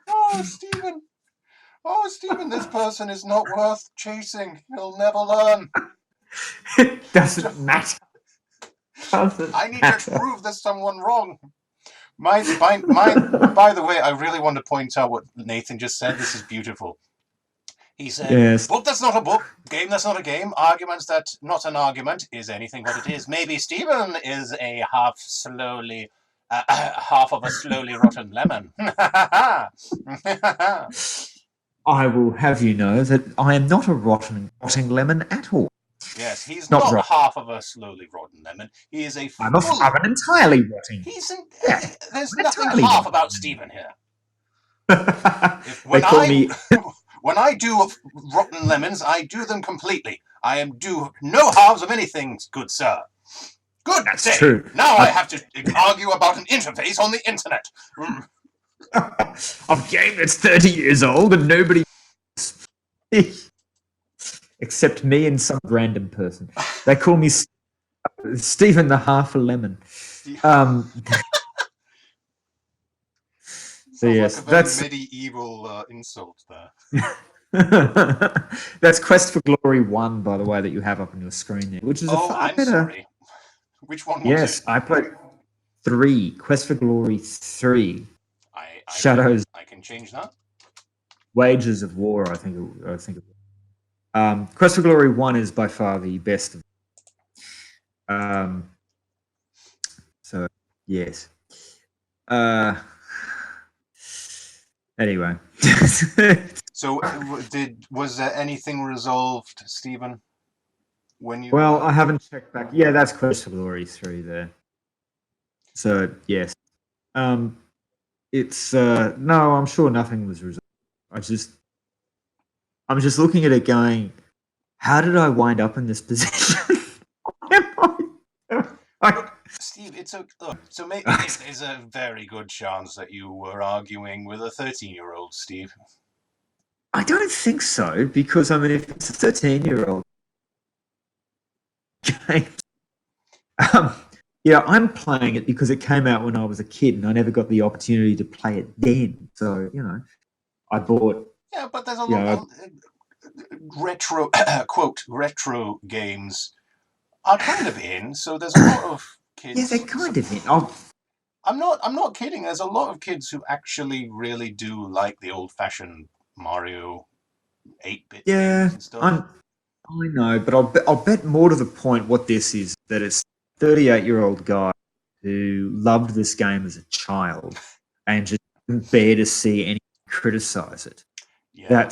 S1: Oh, Stephen, this person is not worth chasing. He'll never learn.
S2: It doesn't matter.
S1: I need to prove there's someone wrong. By the way, I really want to point out what Nathan just said. This is beautiful. He said,
S2: Yes.
S1: book that's not a book, game that's not a game, arguments that not an argument is anything but it is. Maybe Stephen is a half of a slowly rotten lemon.
S2: I will have you know that I am not a rotting lemon at all.
S1: Yes, he's
S2: Not
S1: not
S2: rotten.
S1: half of a slowly rotten lemon. He is a
S2: I'm an entirely rotting.
S1: There's
S2: I'm
S1: nothing
S2: entirely
S1: half
S2: rotten.
S1: about Stephen here.
S2: They call me.
S1: When I do rotten lemons, I do them completely. I do no halves of anything, good sir. Good
S2: That's
S1: day.
S2: true.
S1: Now I have to argue about an interface on the internet.
S2: A game that's 30 years old and nobody except me and some random person. They call me Stephen the Half a Lemon. So yes,
S1: like a very medieval insult there.
S2: That's Quest for Glory 1, by the way, that you have up on your screen there, which is a far better.
S1: Sorry. Which one was
S2: yes,
S1: it?
S2: I played 3. Quest for Glory 3. Shadows.
S1: I can change that.
S2: Wages of War, I think. Quest for Glory 1 is by far the best. So yes. Anyway.
S1: So, was there anything resolved, Stephen?
S2: Well, I haven't checked back. Yeah, that's Quest for Glory 3 there. So yes. It's no, I'm sure nothing was resolved. I'm just looking at it going, how did I wind up in this position?
S1: Steve, it's a look. So maybe there's a very good chance that you were arguing with a 13-year-old, Steve.
S2: I don't think so, because I mean, if it's a 13-year-old game, yeah, I'm playing it because it came out when I was a kid, and I never got the opportunity to play it then. So I bought.
S1: Yeah, but there's a lot of retro quote retro games are kind of in. So there's a lot of kids.
S2: Yeah, they're kind of in.
S1: I'm not kidding. There's a lot of kids who actually really do like the old-fashioned Mario 8-bit games and stuff.
S2: I know, but I'll bet more to the point what this is, that it's a 38-year-old guy who loved this game as a child and just couldn't bear to see anyone criticize it. Yeah.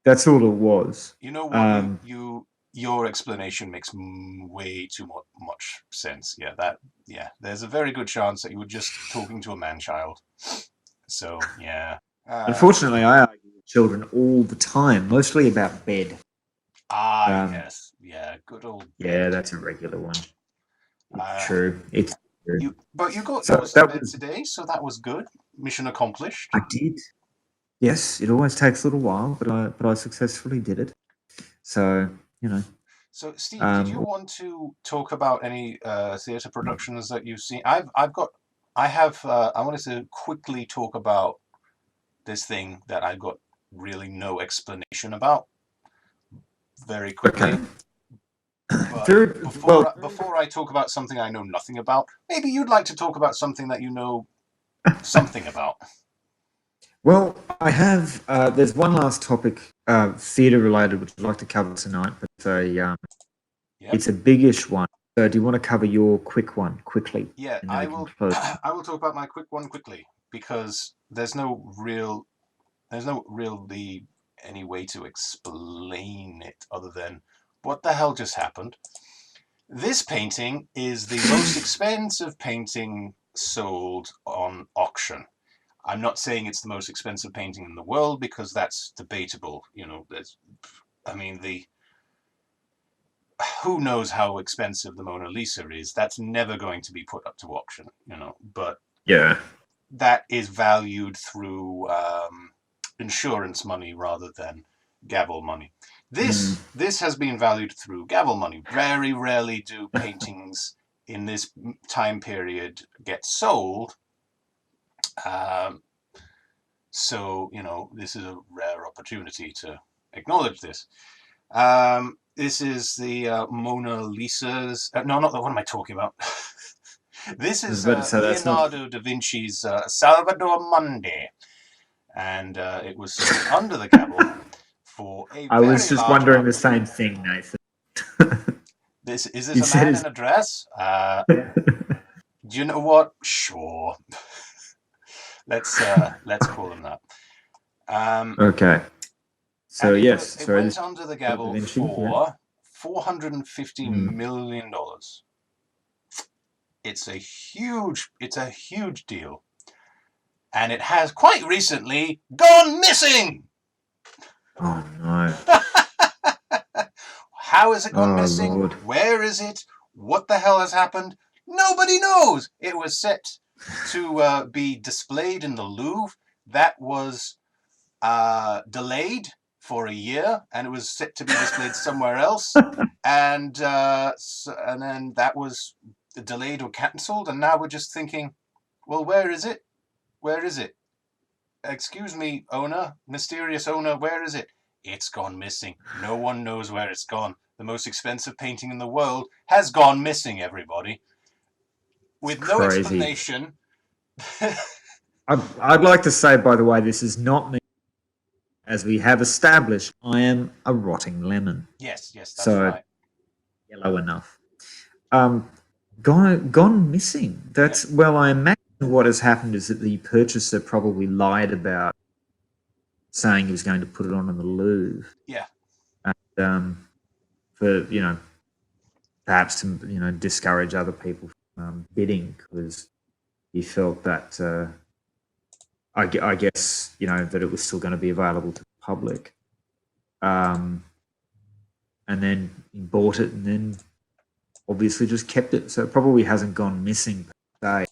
S2: That's all it was.
S1: You know what? Your explanation makes way too much sense. Yeah, there's a very good chance that you were just talking to a man-child. So, yeah.
S2: Unfortunately, I argue with children all the time, mostly about bed.
S1: Yes. Yeah, good old bed.
S2: Yeah, that's a regular one. True. It's true.
S1: But you got yours to bed today, so that was good. Mission accomplished.
S2: I did. Yes, it always takes a little while, but I successfully did it. So,
S1: So, Steve, did you want to talk about any theatre productions that you've seen? I wanted to quickly talk about this thing that I got really no explanation about. Very quickly.
S2: Okay.
S1: But before I talk about something I know nothing about, maybe you'd like to talk about something that you know something about.
S2: Well, I have. There's one last topic, theatre related, which I'd like to cover tonight, but it's a biggish one. So, do you want to cover your quick one quickly?
S1: Yeah, I will. I will talk about my quick one quickly because there's no really any way to explain it other than what the hell just happened. This painting is the most expensive painting sold on auction. I'm not saying it's the most expensive painting in the world because that's debatable. Who knows how expensive the Mona Lisa is? That's never going to be put up to auction, But
S2: yeah,
S1: that is valued through insurance money rather than gavel money. This has been valued through gavel money. Very rarely do paintings in this time period get sold. So, this is a rare opportunity to acknowledge this. This is the Mona Lisa's... no, not the... What am I talking about? This is Leonardo da Vinci's Salvador Mundi. And it was sold under the gavel. for a
S2: I
S1: very
S2: was just
S1: large
S2: wondering
S1: amount
S2: the
S1: of
S2: same
S1: money.
S2: thing, Nathan.
S1: Is this
S2: You
S1: a
S2: said
S1: man
S2: his...
S1: in a dress? Do you know what? Sure. Let's call him that.
S2: Okay. So
S1: And
S2: yes,
S1: it
S2: sorry, this
S1: went under the
S2: Da
S1: gavel
S2: Vinci, yeah.
S1: for $450
S2: Mm.
S1: million. It's a huge deal. And it has quite recently gone missing.
S2: Oh no.
S1: How has it gone
S2: Oh
S1: missing?
S2: Lord.
S1: Where is it? What the hell has happened? Nobody knows. It was set to be displayed in the Louvre. That was delayed for a year, and it was set to be displayed somewhere else. And then that was delayed or cancelled, and now we're just thinking, well, where is it? Where is it? Excuse me, owner, mysterious owner, where is it? It's gone missing. No one knows where it's gone. The most expensive painting in the world has gone missing, everybody. With no explanation.
S2: I'd like to say, by the way, this is not me. As we have established, I am a rotting lemon.
S1: Yes, that's
S2: so
S1: right.
S2: Yellow enough. Gone missing. That's well, I imagine what has happened is that the purchaser probably lied about saying he was going to put it on in the Louvre.
S1: Yeah.
S2: And, for perhaps to discourage other people from bidding, because he felt that I guess that it was still going to be available to the public. And then he bought it, and then obviously just kept it. So it probably hasn't gone missing per se.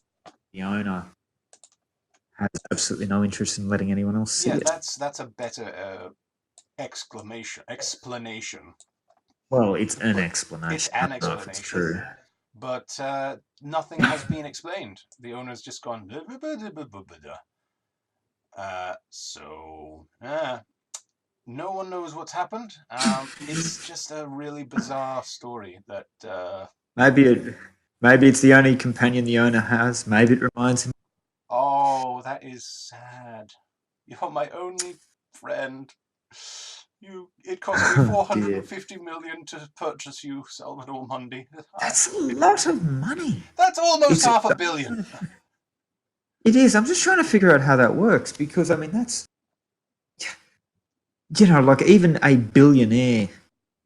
S2: The owner has absolutely no interest in letting anyone else see it.
S1: That's a better explanation.
S2: Well, it's an explanation.
S1: It's an explanation.
S2: It's true.
S1: But nothing has been explained. The owner's just gone. No one knows what's happened. It's just a really bizarre story that.
S2: Maybe it's the only companion the owner has. Maybe it reminds him.
S1: Oh, that is sad. You're my only friend. It cost me $450 million to purchase you, Salvador Mundi.
S2: That's a lot of money.
S1: That's almost $500 million.
S2: It is. I'm just trying to figure out how that works, because I mean that's like even a billionaire,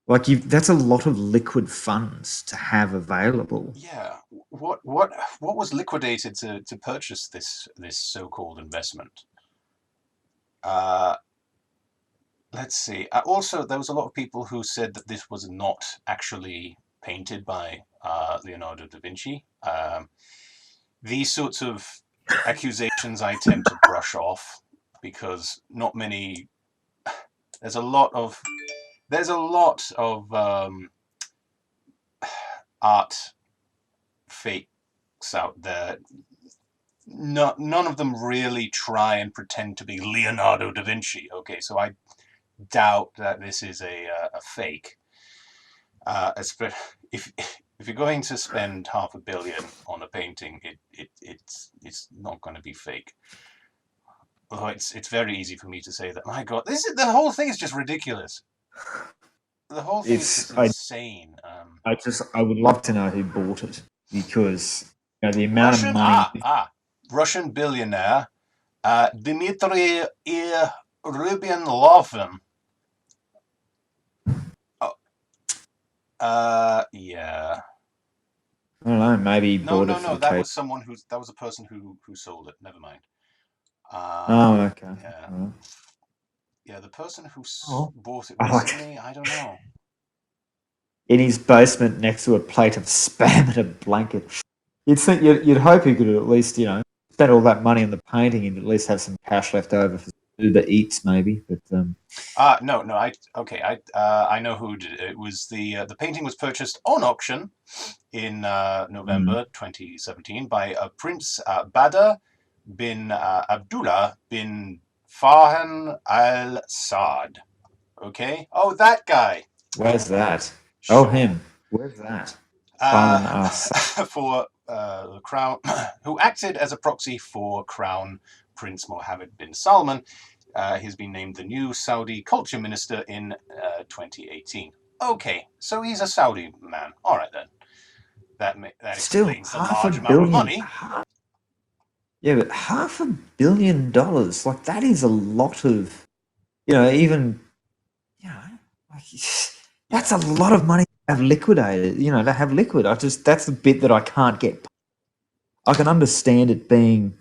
S2: that's a lot of liquid funds to have available.
S1: Yeah. What was liquidated to purchase this so-called investment? Let's see. Also, there was a lot of people who said that this was not actually painted by Leonardo da Vinci. These sorts of accusations I tend to brush off, because not many. There's a lot of art fakes out there. None of them really try and pretend to be Leonardo da Vinci. Okay, so I doubt that this is a fake. If you're going to spend $500 million on a painting, it's not going to be fake. Although it's very easy for me to say that. My God, the whole thing is just ridiculous. The whole thing is just insane.
S2: I would love to know who bought it, because the amount of money.
S1: Russian billionaire Dmitry Rubin-Lovin. Yeah.
S2: I don't know. Maybe he bought it.
S1: No. That was a person who sold it. Never mind.
S2: Okay.
S1: Yeah. Yeah, the person who bought it recently, I don't know.
S2: In his basement, next to a plate of spam and a blanket. You'd hope he could at least, spend all that money on the painting and at least have some cash left over for Uber Eats, maybe. But
S1: no. I know who did it. It was the painting was purchased on auction in November 2017 by Prince Badr bin Abdullah bin Farhan Al Saad. Okay. Oh, that guy.
S2: Where's that?
S1: Sure.
S2: Oh, him. Where's that?
S1: For the crown, who acted as a proxy for Crown Prince Mohammed bin Salman He's been named the new Saudi culture minister in 2018. Okay, so he's a Saudi man. All right then. That
S2: Still,
S1: explains the large amount of money.
S2: Yeah, but $500 million, like that is a lot of, even, like, that's a lot of money to have liquidated, to have liquid. That's the bit that I can't get. I can understand it being,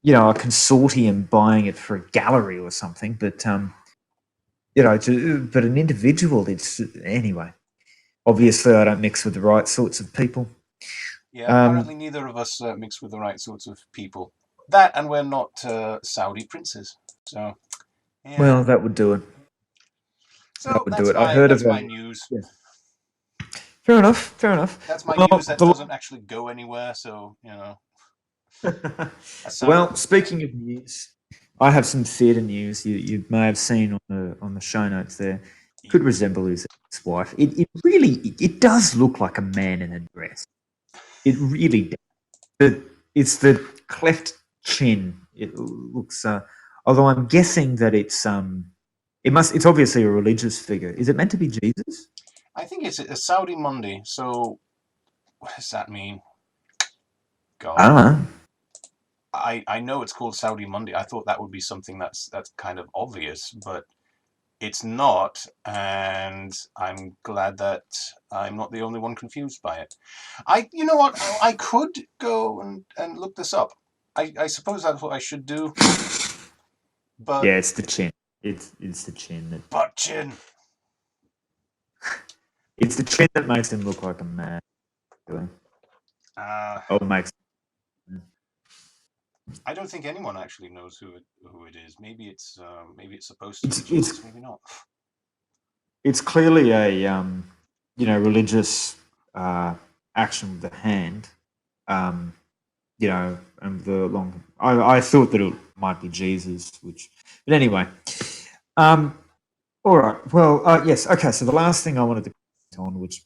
S2: a consortium buying it for a gallery or something, but, but an individual, anyway. Obviously, I don't mix with the right sorts of people.
S1: Yeah, apparently neither of us mix with the right sorts of people. That, and we're not Saudi princes. So, yeah.
S2: Well, that would do it.
S1: So that's my news.
S2: Yeah. Fair enough.
S1: That's my news that doesn't actually go anywhere. So
S2: Well, speaking of news, I have some theatre news you may have seen on the show notes there. Could resemble his ex-wife. It really does look like a man in a dress. It really does. It's the cleft chin. It looks. Although I'm guessing that it's obviously a religious figure. Is it meant to be Jesus?
S1: I think it's a Saudi Mundi. So what does that mean? God.
S2: I don't know.
S1: I know it's called Saudi Mundi. I thought that would be something that's kind of obvious, but it's not, and I'm glad that I'm not the only one confused by it. You know what? I could go and look this up. I suppose that's what I should do. But
S2: yeah, it's the chin. It's the chin.
S1: Butt chin.
S2: It's the chin that makes him look like a man. Makes.
S1: I don't think anyone actually knows who it is. Maybe it's supposed to be Jesus. Maybe not.
S2: It's clearly a religious action with the hand. And the long. I thought that it might be Jesus, but anyway. All right. Well, yes. Okay. So the last thing I wanted to comment on, which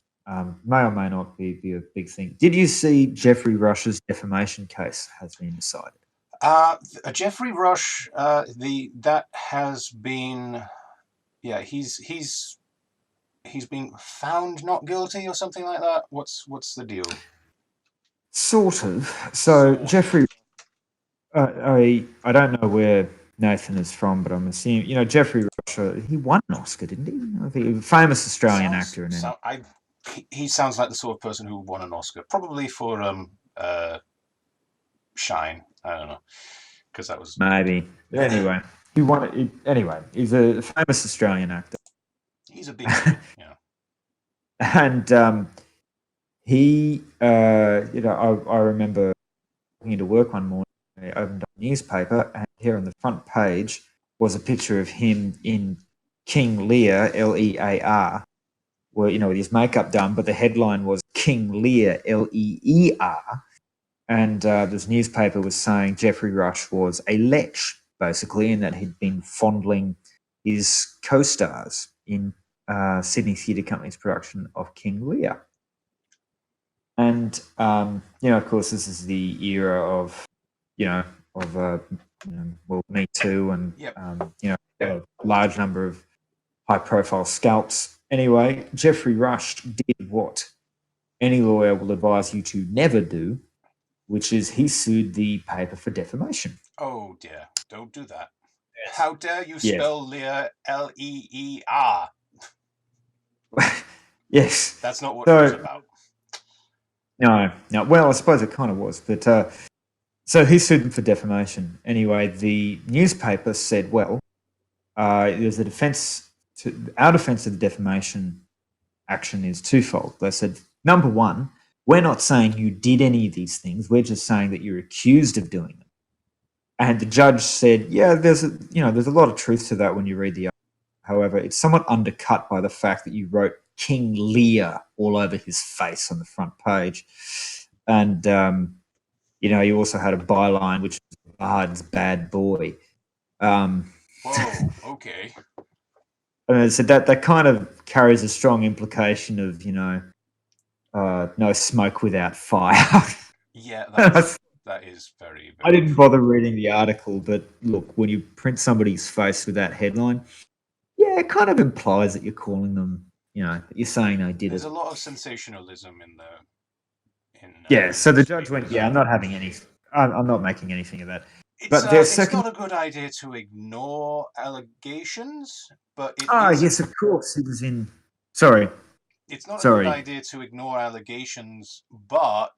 S2: may or may not be a big thing. Did you see Geoffrey Rush's defamation case has been decided?
S1: Geoffrey Rush, that has been, he's been found not guilty or something like that. What's the deal?
S2: Sort of. So Geoffrey, I don't know where Nathan is from, but I'm assuming Geoffrey Rush. He won an Oscar, didn't he? I think famous Australian actor.
S1: He sounds like the sort of person who won an Oscar, probably for Shine. I don't know, because that was
S2: maybe. Anyway, he won it. Anyway, he's a famous Australian actor.
S1: He's a big deal, yeah.
S2: And he, I remember walking into work one morning. I opened up a newspaper, and here on the front page was a picture of him in King Lear, Lear, where with his makeup done, but the headline was King Lear, Leer. And this newspaper was saying Geoffrey Rush was a lech, basically, and that he'd been fondling his co-stars in Sydney Theatre Company's production of King Lear. And, of course, this is the era of, Me Too and, a large number of high-profile scalps. Anyway, Geoffrey Rush did what any lawyer will advise you to never do, which is he sued the paper for defamation.
S1: Oh dear, don't do that. Yes. How dare you spell Lear, Leer?
S2: Yes.
S1: That's not what it was about.
S2: No. Well, I suppose it kind of was. But so he sued them for defamation. Anyway, the newspaper said, well, there's a defense. Our defense of the defamation action is twofold. They said, number one, we're not saying you did any of these things. We're just saying that you're accused of doing them. And the judge said, yeah, there's a lot of truth to that when you read the article. However, it's somewhat undercut by the fact that you wrote King Lear all over his face on the front page. And, you also had a byline, which was Bard's bad boy.
S1: Whoa, okay.
S2: So that kind of carries a strong implication of, no smoke without fire.
S1: Yeah, That is very,
S2: I
S1: very
S2: didn't
S1: true.
S2: bother reading the article, but look, when you print somebody's face with that headline, yeah, it kind of implies that you're calling them, that you're saying they did
S1: There's
S2: it.
S1: a lot of sensationalism in
S2: Yeah, so the judge went,
S1: newspapers.
S2: yeah, I'm not having any, I'm not making anything of that.
S1: It's
S2: But their
S1: it's
S2: second,
S1: not a good idea to ignore allegations, but it
S2: oh,
S1: is a
S2: yes, of course, he was in, sorry,
S1: it's not a good
S2: sorry.
S1: idea to ignore allegations, but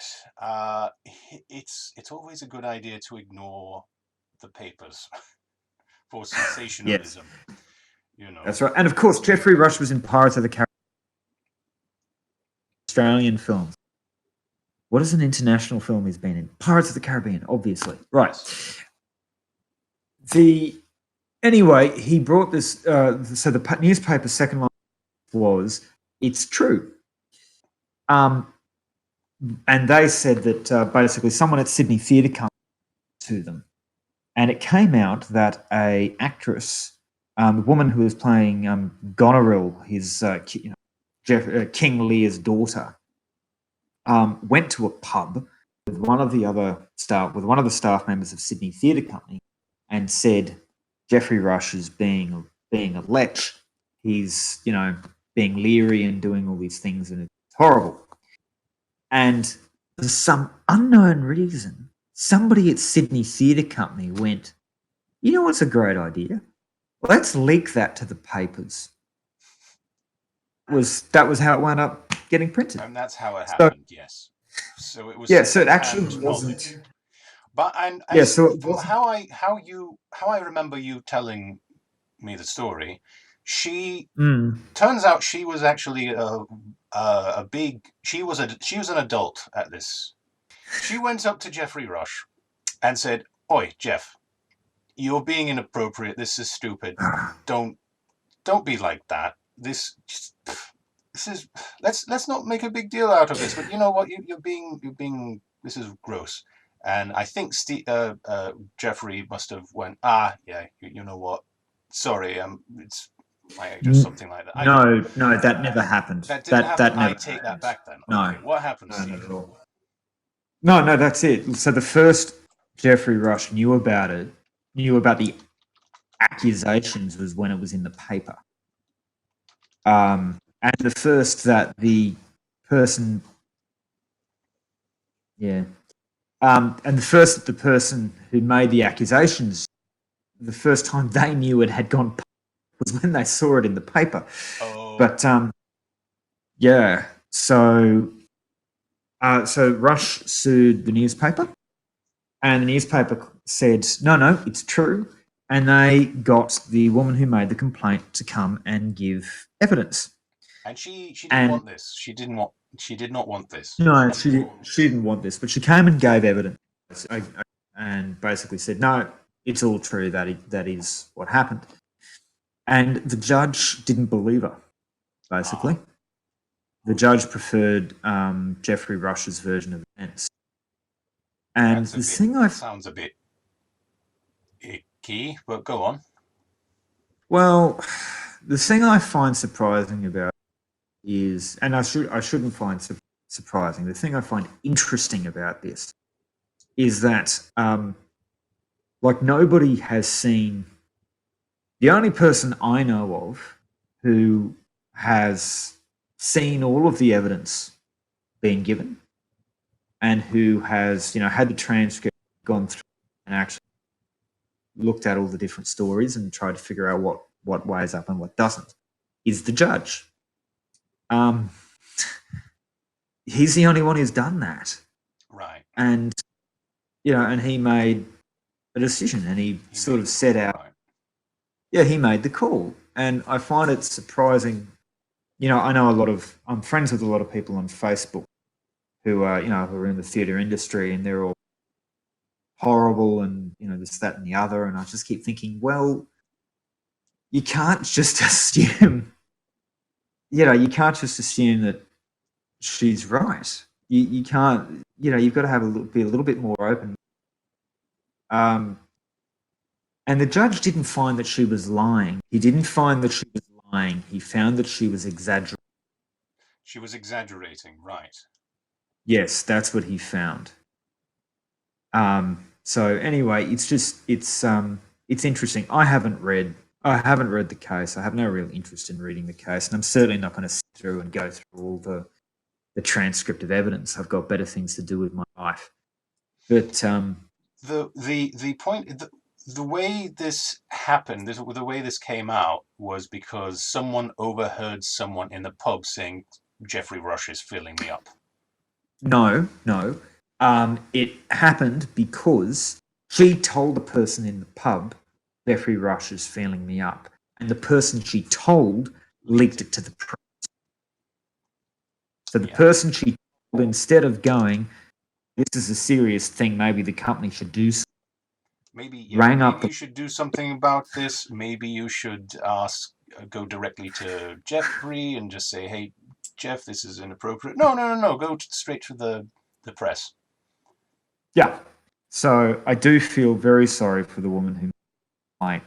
S1: it's always a good idea to ignore the papers for
S2: Yes,
S1: sensationalism. You know,
S2: that's right. And of course, Geoffrey Rush was in Pirates of the Caribbean, Australian films. What is an international film he's been in? Pirates of the Caribbean, obviously. Right.
S1: yes.
S2: The Anyway, he brought this. So the newspaper's second line was, "It's true," and they said that basically someone at Sydney Theatre come to them, and it came out that a actress, the woman who was playing Goneril, his King Lear's daughter, went to a pub with one of the staff members of Sydney Theatre Company, and said Geoffrey Rush is being a lech. He's being leery and doing all these things, and it's horrible. And for some unknown reason, somebody at Sydney Theatre Company went, "You know what's a great idea? Let's leak that to the papers." That was how it wound up getting printed.
S1: And that's how it
S2: So
S1: happened. Yes. So it was
S2: yeah, so it actually
S1: second-hand knowledge.
S2: wasn't.
S1: But and
S2: Yeah,
S1: as
S2: so it
S1: from
S2: wasn't.
S1: how I remember you telling me the story, she
S2: Mm.
S1: turns out she was actually a big she was an adult at this. She went up to Geoffrey Rush and said, "Oi, Jeff, you're being inappropriate. This is stupid. Don't don't be like that. This is let's not make a big deal out of this. But you know what? You're being this is gross." And I think Jeffrey must have went, yeah, you know what? Sorry, it's my age or something like that. I don't know.
S2: No, no, that never happened.
S1: That didn't
S2: That
S1: happen.
S2: that
S1: I
S2: never
S1: take that
S2: happened.
S1: back then.
S2: No,
S1: Okay, what happened,
S2: no, not
S1: Steve?
S2: at all. No, no, that's it. So the first Jeffrey Rush knew about the accusations was when it was in the paper. And the first that the person, yeah, and the first that the person who made the accusations, the first time they knew it had gone was when they saw it in the paper.
S1: Oh,
S2: But yeah, so Rush sued the newspaper, and the newspaper said, "No, no, it's true." And they got the woman who made the complaint to come and give evidence.
S1: and she didn't
S2: And
S1: want this. She did not want this.
S2: no, she didn't want this, but she came and gave evidence and basically said, "No, it's all true. That is what happened." And the judge didn't believe her. Basically, the judge preferred Geoffrey Rush's version of events. And the thing
S1: That sounds a bit icky, but go on.
S2: well, the thing I find surprising about is, and I shouldn't find surprising. The thing I find interesting about this is that like nobody has seen. The only person I know of who has seen all of the evidence being given and who has had the transcript, gone through and actually looked at all the different stories and tried to figure out what weighs up and what doesn't is the judge. He's the only one who's done that,
S1: Right.
S2: and and he made a decision, and he sort of set out.
S1: Right.
S2: Yeah, he made the call, and I find it surprising. I know I'm friends with a lot of people on Facebook who are who are in the theatre industry, and they're all horrible, and this, that, and the other, and I just keep thinking, well, you can't just assume. You can't just assume that she's right. You can't. You've got to be a little bit more open. And the judge didn't find that she was lying. He didn't find that she was lying. He found that she was exaggerating.
S1: She was exaggerating, right?
S2: Yes, that's what he found. So anyway, it's interesting. I haven't read the case. I have no real interest in reading the case, and I'm certainly not going to sit through and go through all the transcript of evidence. I've got better things to do with my life. But
S1: the point, the way this happened, the way this came out was because someone overheard someone in the pub saying, "Geoffrey Rush is filling me up."
S2: No. It happened because she told the person in the pub, "Geoffrey Rush is feeling me up," and the person she told leaked it to the press. So the person she told, instead of going, "This is a serious thing, maybe the company should do something,"
S1: maybe
S2: you
S1: should do something about this. Maybe you should go directly to Geoffrey and just say, "Hey, Jeff, this is inappropriate." No. Go straight to the press.
S2: Yeah. So I do feel very sorry for the woman who might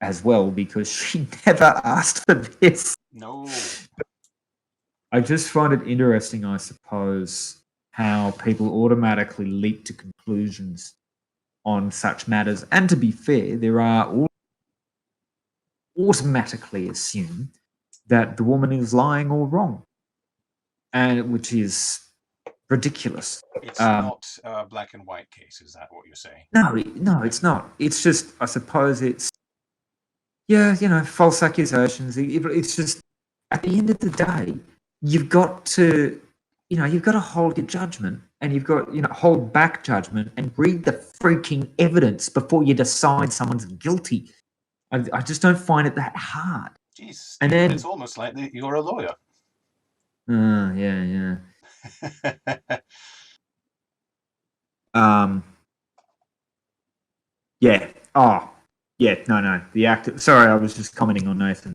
S2: as well, because she never asked for this.
S1: No.
S2: I just find it interesting, I suppose, how people automatically leap to conclusions on such matters. And to be fair, there are automatically assume that the woman is lying or wrong, and which is ridiculous.
S1: It's not a black and white case. Is that what you're saying?
S2: No, it's not. It's just, I suppose it's, false accusations. It's just, at the end of the day, you've got to hold your judgment, and you've got, hold back judgment and read the freaking evidence before you decide someone's guilty. I just don't find it that hard.
S1: Jeez, Steve,
S2: and then
S1: it's almost like you're a lawyer.
S2: Yeah. Yeah. Oh, yeah. No. The active. Sorry, I was just commenting on Nathan's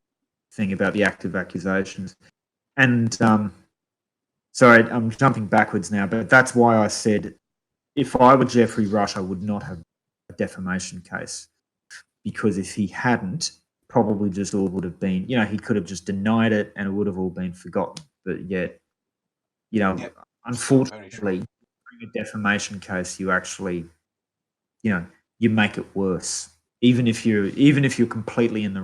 S2: thing about the active accusations, and sorry, I'm jumping backwards now, but that's why I said if I were Geoffrey Rush, I would not have a defamation case, because if he hadn't, probably just all would have been, he could have just denied it and it would have all been forgotten. But yet, unfortunately, in a defamation case, you actually, you make it worse, even if you're completely in the.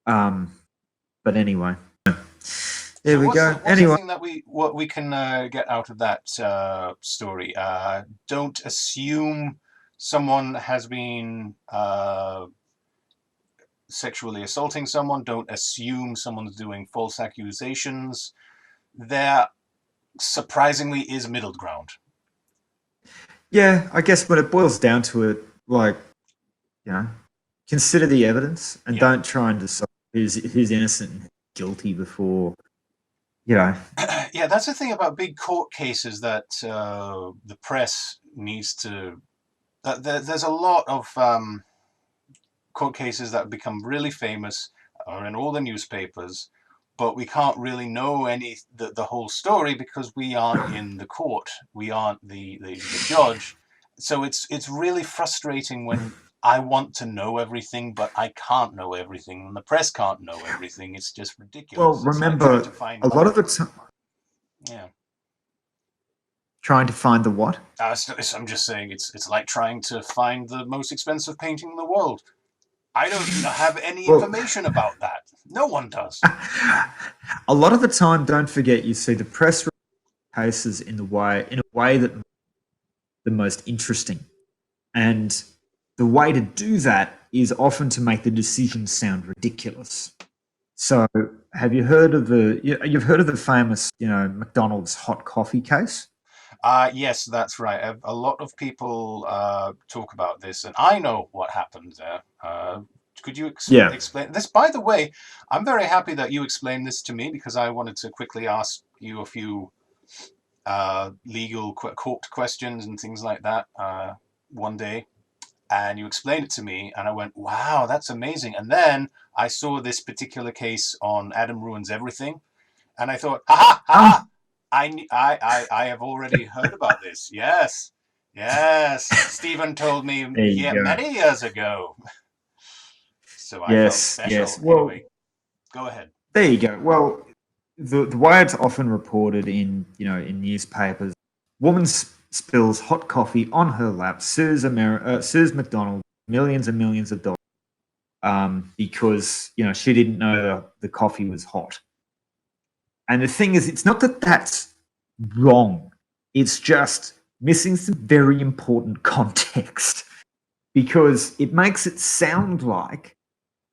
S2: But anyway, there we go. Anyway,
S1: the thing that we can get out of that story? Don't assume someone has been sexually assaulting someone. Don't assume someone's doing false accusations. There surprisingly is middle ground.
S2: Yeah, I guess when it boils down to it, consider the evidence and don't try and decide who's innocent and guilty before,
S1: Yeah, that's the thing about big court cases that the press needs to. There's a lot of court cases that become really famous, are in all the newspapers, but we can't really know the whole story because we aren't in the court. We aren't the judge. So it's really frustrating when I want to know everything, but I can't know everything, and the press can't know everything. It's just ridiculous.
S2: Well, remember, a lot of the time.
S1: Yeah.
S2: Trying to find the what?
S1: I'm just saying it's like trying to find the most expensive painting in the world. I don't have any information about that. No one does.
S2: A lot of the time, don't forget, you see the press cases in a way that the most interesting, and the way to do that is often to make the decision sound ridiculous. So, have you heard of you've heard of the famous, McDonald's hot coffee case?
S1: Yes, that's right. A lot of people talk about this, and I know what happened there. Could you explain this? By the way, I'm very happy that you explained this to me, because I wanted to quickly ask you a few legal court questions and things like that one day. And you explained it to me, and I went, wow, that's amazing. And then I saw this particular case on Adam Ruins Everything, and I thought, ha! I have already heard about this. Yes. Stephen told me many years ago. So I felt special. Yes. Well, anyway, go ahead.
S2: There you go. Well, the way it's often reported in newspapers, woman's spills hot coffee on her lap, sues McDonald's millions and millions of dollars because she didn't know the coffee was hot. And the thing is, it's not that that's wrong. It's just missing some very important context because it makes it sound like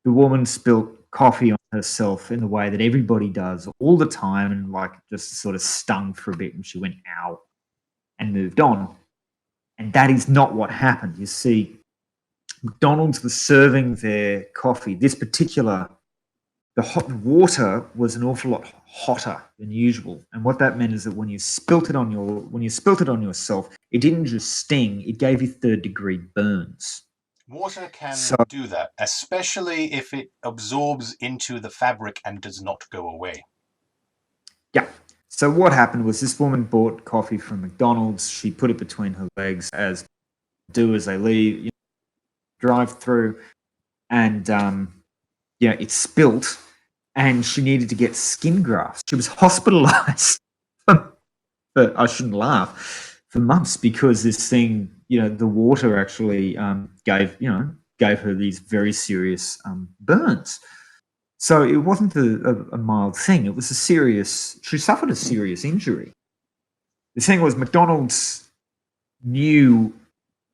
S2: the woman spilt coffee on herself in the way that everybody does all the time and just sort of stung for a bit and she went, ow, and moved on. And that is not what happened. You see, McDonald's was serving their coffee. The hot water was an awful lot hotter than usual, and what that meant is that when you spilt it on yourself, it didn't just sting; it gave you third-degree burns.
S1: Water can do that, especially if it absorbs into the fabric and does not go away.
S2: Yeah. So what happened was this woman bought coffee from McDonald's. She put it between her legs, as do as they leave, drive through, and it spilt, and she needed to get skin grafts. She was hospitalized for I shouldn't laugh, for months because this thing, the water actually gave her these very serious burns. So it wasn't a mild thing. It was she suffered a serious injury. The thing was, McDonald's knew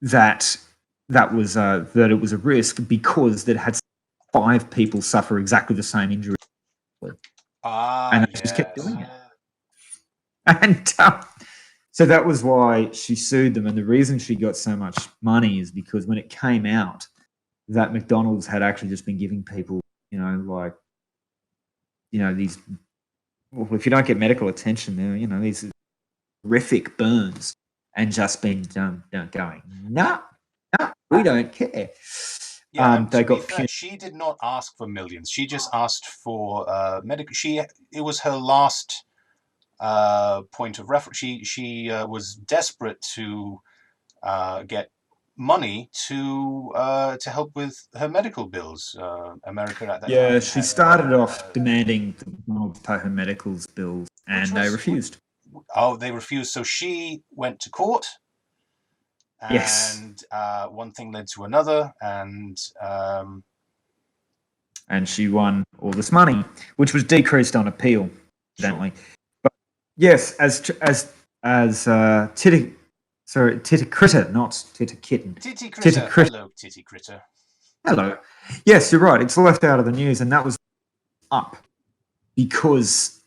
S2: that it was a risk because it had 5 people suffer exactly the same injury. And they just kept doing it. And so that was why she sued them. And the reason she got so much money is because when it came out that McDonald's had actually just been giving people, these, well, if you don't get medical attention, these horrific burns and just been going, no, we don't care.
S1: Yeah, they got fair, she did not ask for millions. She just asked for medical. It was her last point of reference. She was desperate to get money to help with her medical bills. America at that time.
S2: Yeah, she started off demanding McDonald's pay her medical bills, and they refused.
S1: They refused. So she went to court. And
S2: yes.
S1: One thing led to another, and
S2: she won all this money, which was decreased on appeal, evidently. Sure. But yes, as Titty Critter, not Titty Kitten.
S1: Titty Critter. Hello, Titty Critter.
S2: Hello. Yes, you're right. It's left out of the news, and that was up because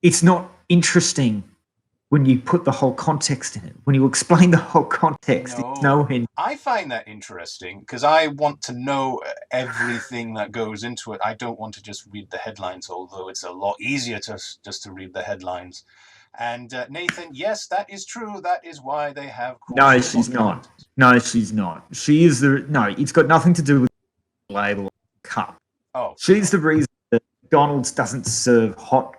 S2: it's not interesting when you put the whole context in it. When you explain the whole context, it's nowhere.
S1: I find that interesting because I want to know everything that goes into it. I don't want to just read the headlines, although it's a lot easier just to read the headlines. And Nathan, yes, that is true. That is why they have...
S2: No, she's not. No, she's not. She is it's got nothing to do with the label or the cup.
S1: Oh.
S2: She's the reason that McDonald's doesn't serve hot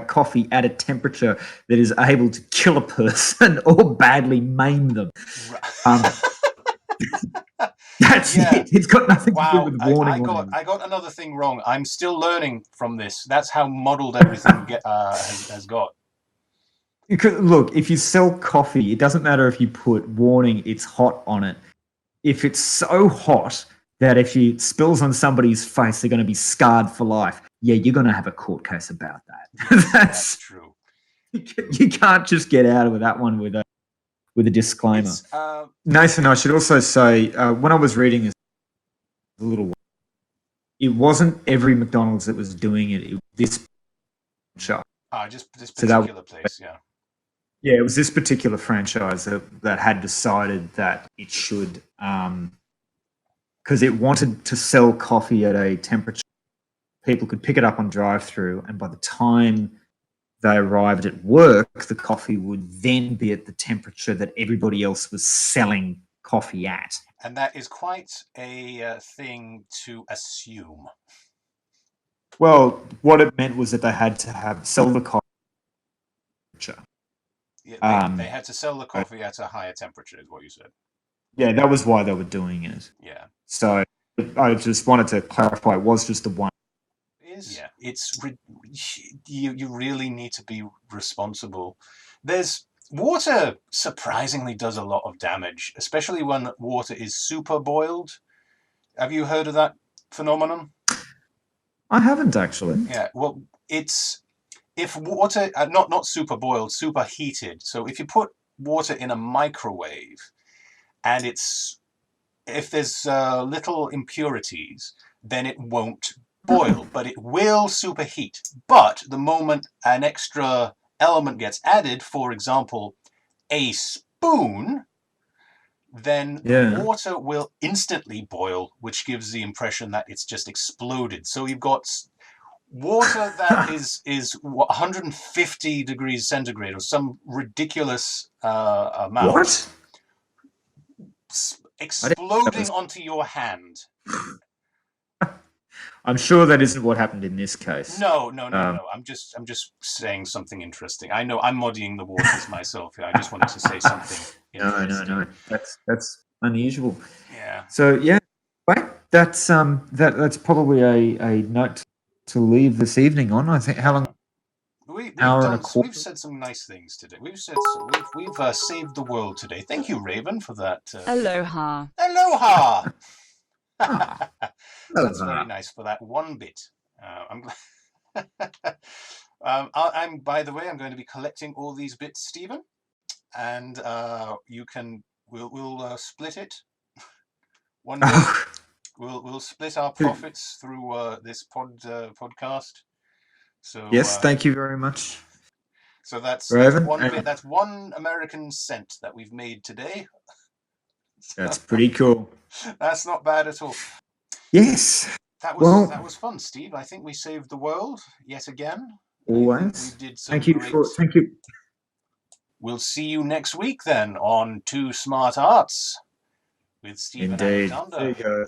S2: coffee at a temperature that is able to kill a person or badly maim them. That's it. It's got nothing to do with warning.
S1: I got another thing wrong. I'm still learning from this. That's how muddled everything has got.
S2: Because, look, if you sell coffee, it doesn't matter if you put warning, it's hot on it. If it's so hot that if it spills on somebody's face, they're going to be scarred for life. Yeah, you're going to have a court case about that.
S1: That's true.
S2: You can't just get out of that one with a disclaimer. Nathan, I should also say, when I was reading this a little while, it wasn't every McDonald's that was doing it. It was this franchise.
S1: Just this particular place, yeah.
S2: Yeah, it was this particular franchise that had decided that it should, because it wanted to sell coffee at a temperature people could pick it up on drive-through, and by the time they arrived at work, the coffee would then be at the temperature that everybody else was selling coffee at.
S1: And that is quite a thing to assume.
S2: Well, what it meant was that they had to sell the coffee at a temperature.
S1: Yeah, they had to sell the coffee at a higher temperature, is what you said.
S2: Yeah, that was why they were doing it.
S1: Yeah.
S2: So I just wanted to clarify, it was just the one.
S1: Yeah, it's you really need to be responsible Water surprisingly does a lot of damage, especially when water is super boiled. Have you heard of that phenomenon?
S2: I haven't actually.
S1: Yeah, well, if water not super boiled, super heated. So if you put water in a microwave, and if there's little impurities, then it won't boil, but it will superheat. But the moment an extra element gets added, for example, a spoon, then the water will instantly boil, which gives the impression that it's just exploded. So you've got water that is 150 degrees centigrade or some ridiculous amount.
S2: What?
S1: Exploding onto your hand.
S2: I'm sure that isn't what happened in this case.
S1: No. I'm just saying something interesting. I know I'm muddying the waters myself. I just wanted to say something interesting.
S2: No. That's unusual.
S1: Yeah.
S2: So yeah, that's probably a note to leave this evening on. I think how long?
S1: We've said some nice things today. We've saved the world today. Thank you, Raven, for that.
S3: Aloha.
S1: Aloha.
S2: That's
S1: very nice for that one bit. I'm glad. I'm by the way, I'm going to be collecting all these bits, Stephen, and we'll split it one day. We'll split our profits through this podcast. So
S2: yes, thank you very much.
S1: So that's
S2: Raven,
S1: one bit. That's 1 American cent that we've made today.
S2: That's pretty cool.
S1: That's not bad at all.
S2: Yes.
S1: That was fun, Steve. I think we saved the world yet again.
S2: Always.
S1: We did
S2: Thank you.
S1: We'll see you next week then on Two Smart Arts with Stephen
S2: Indeed.
S1: Alexander.
S2: There you go.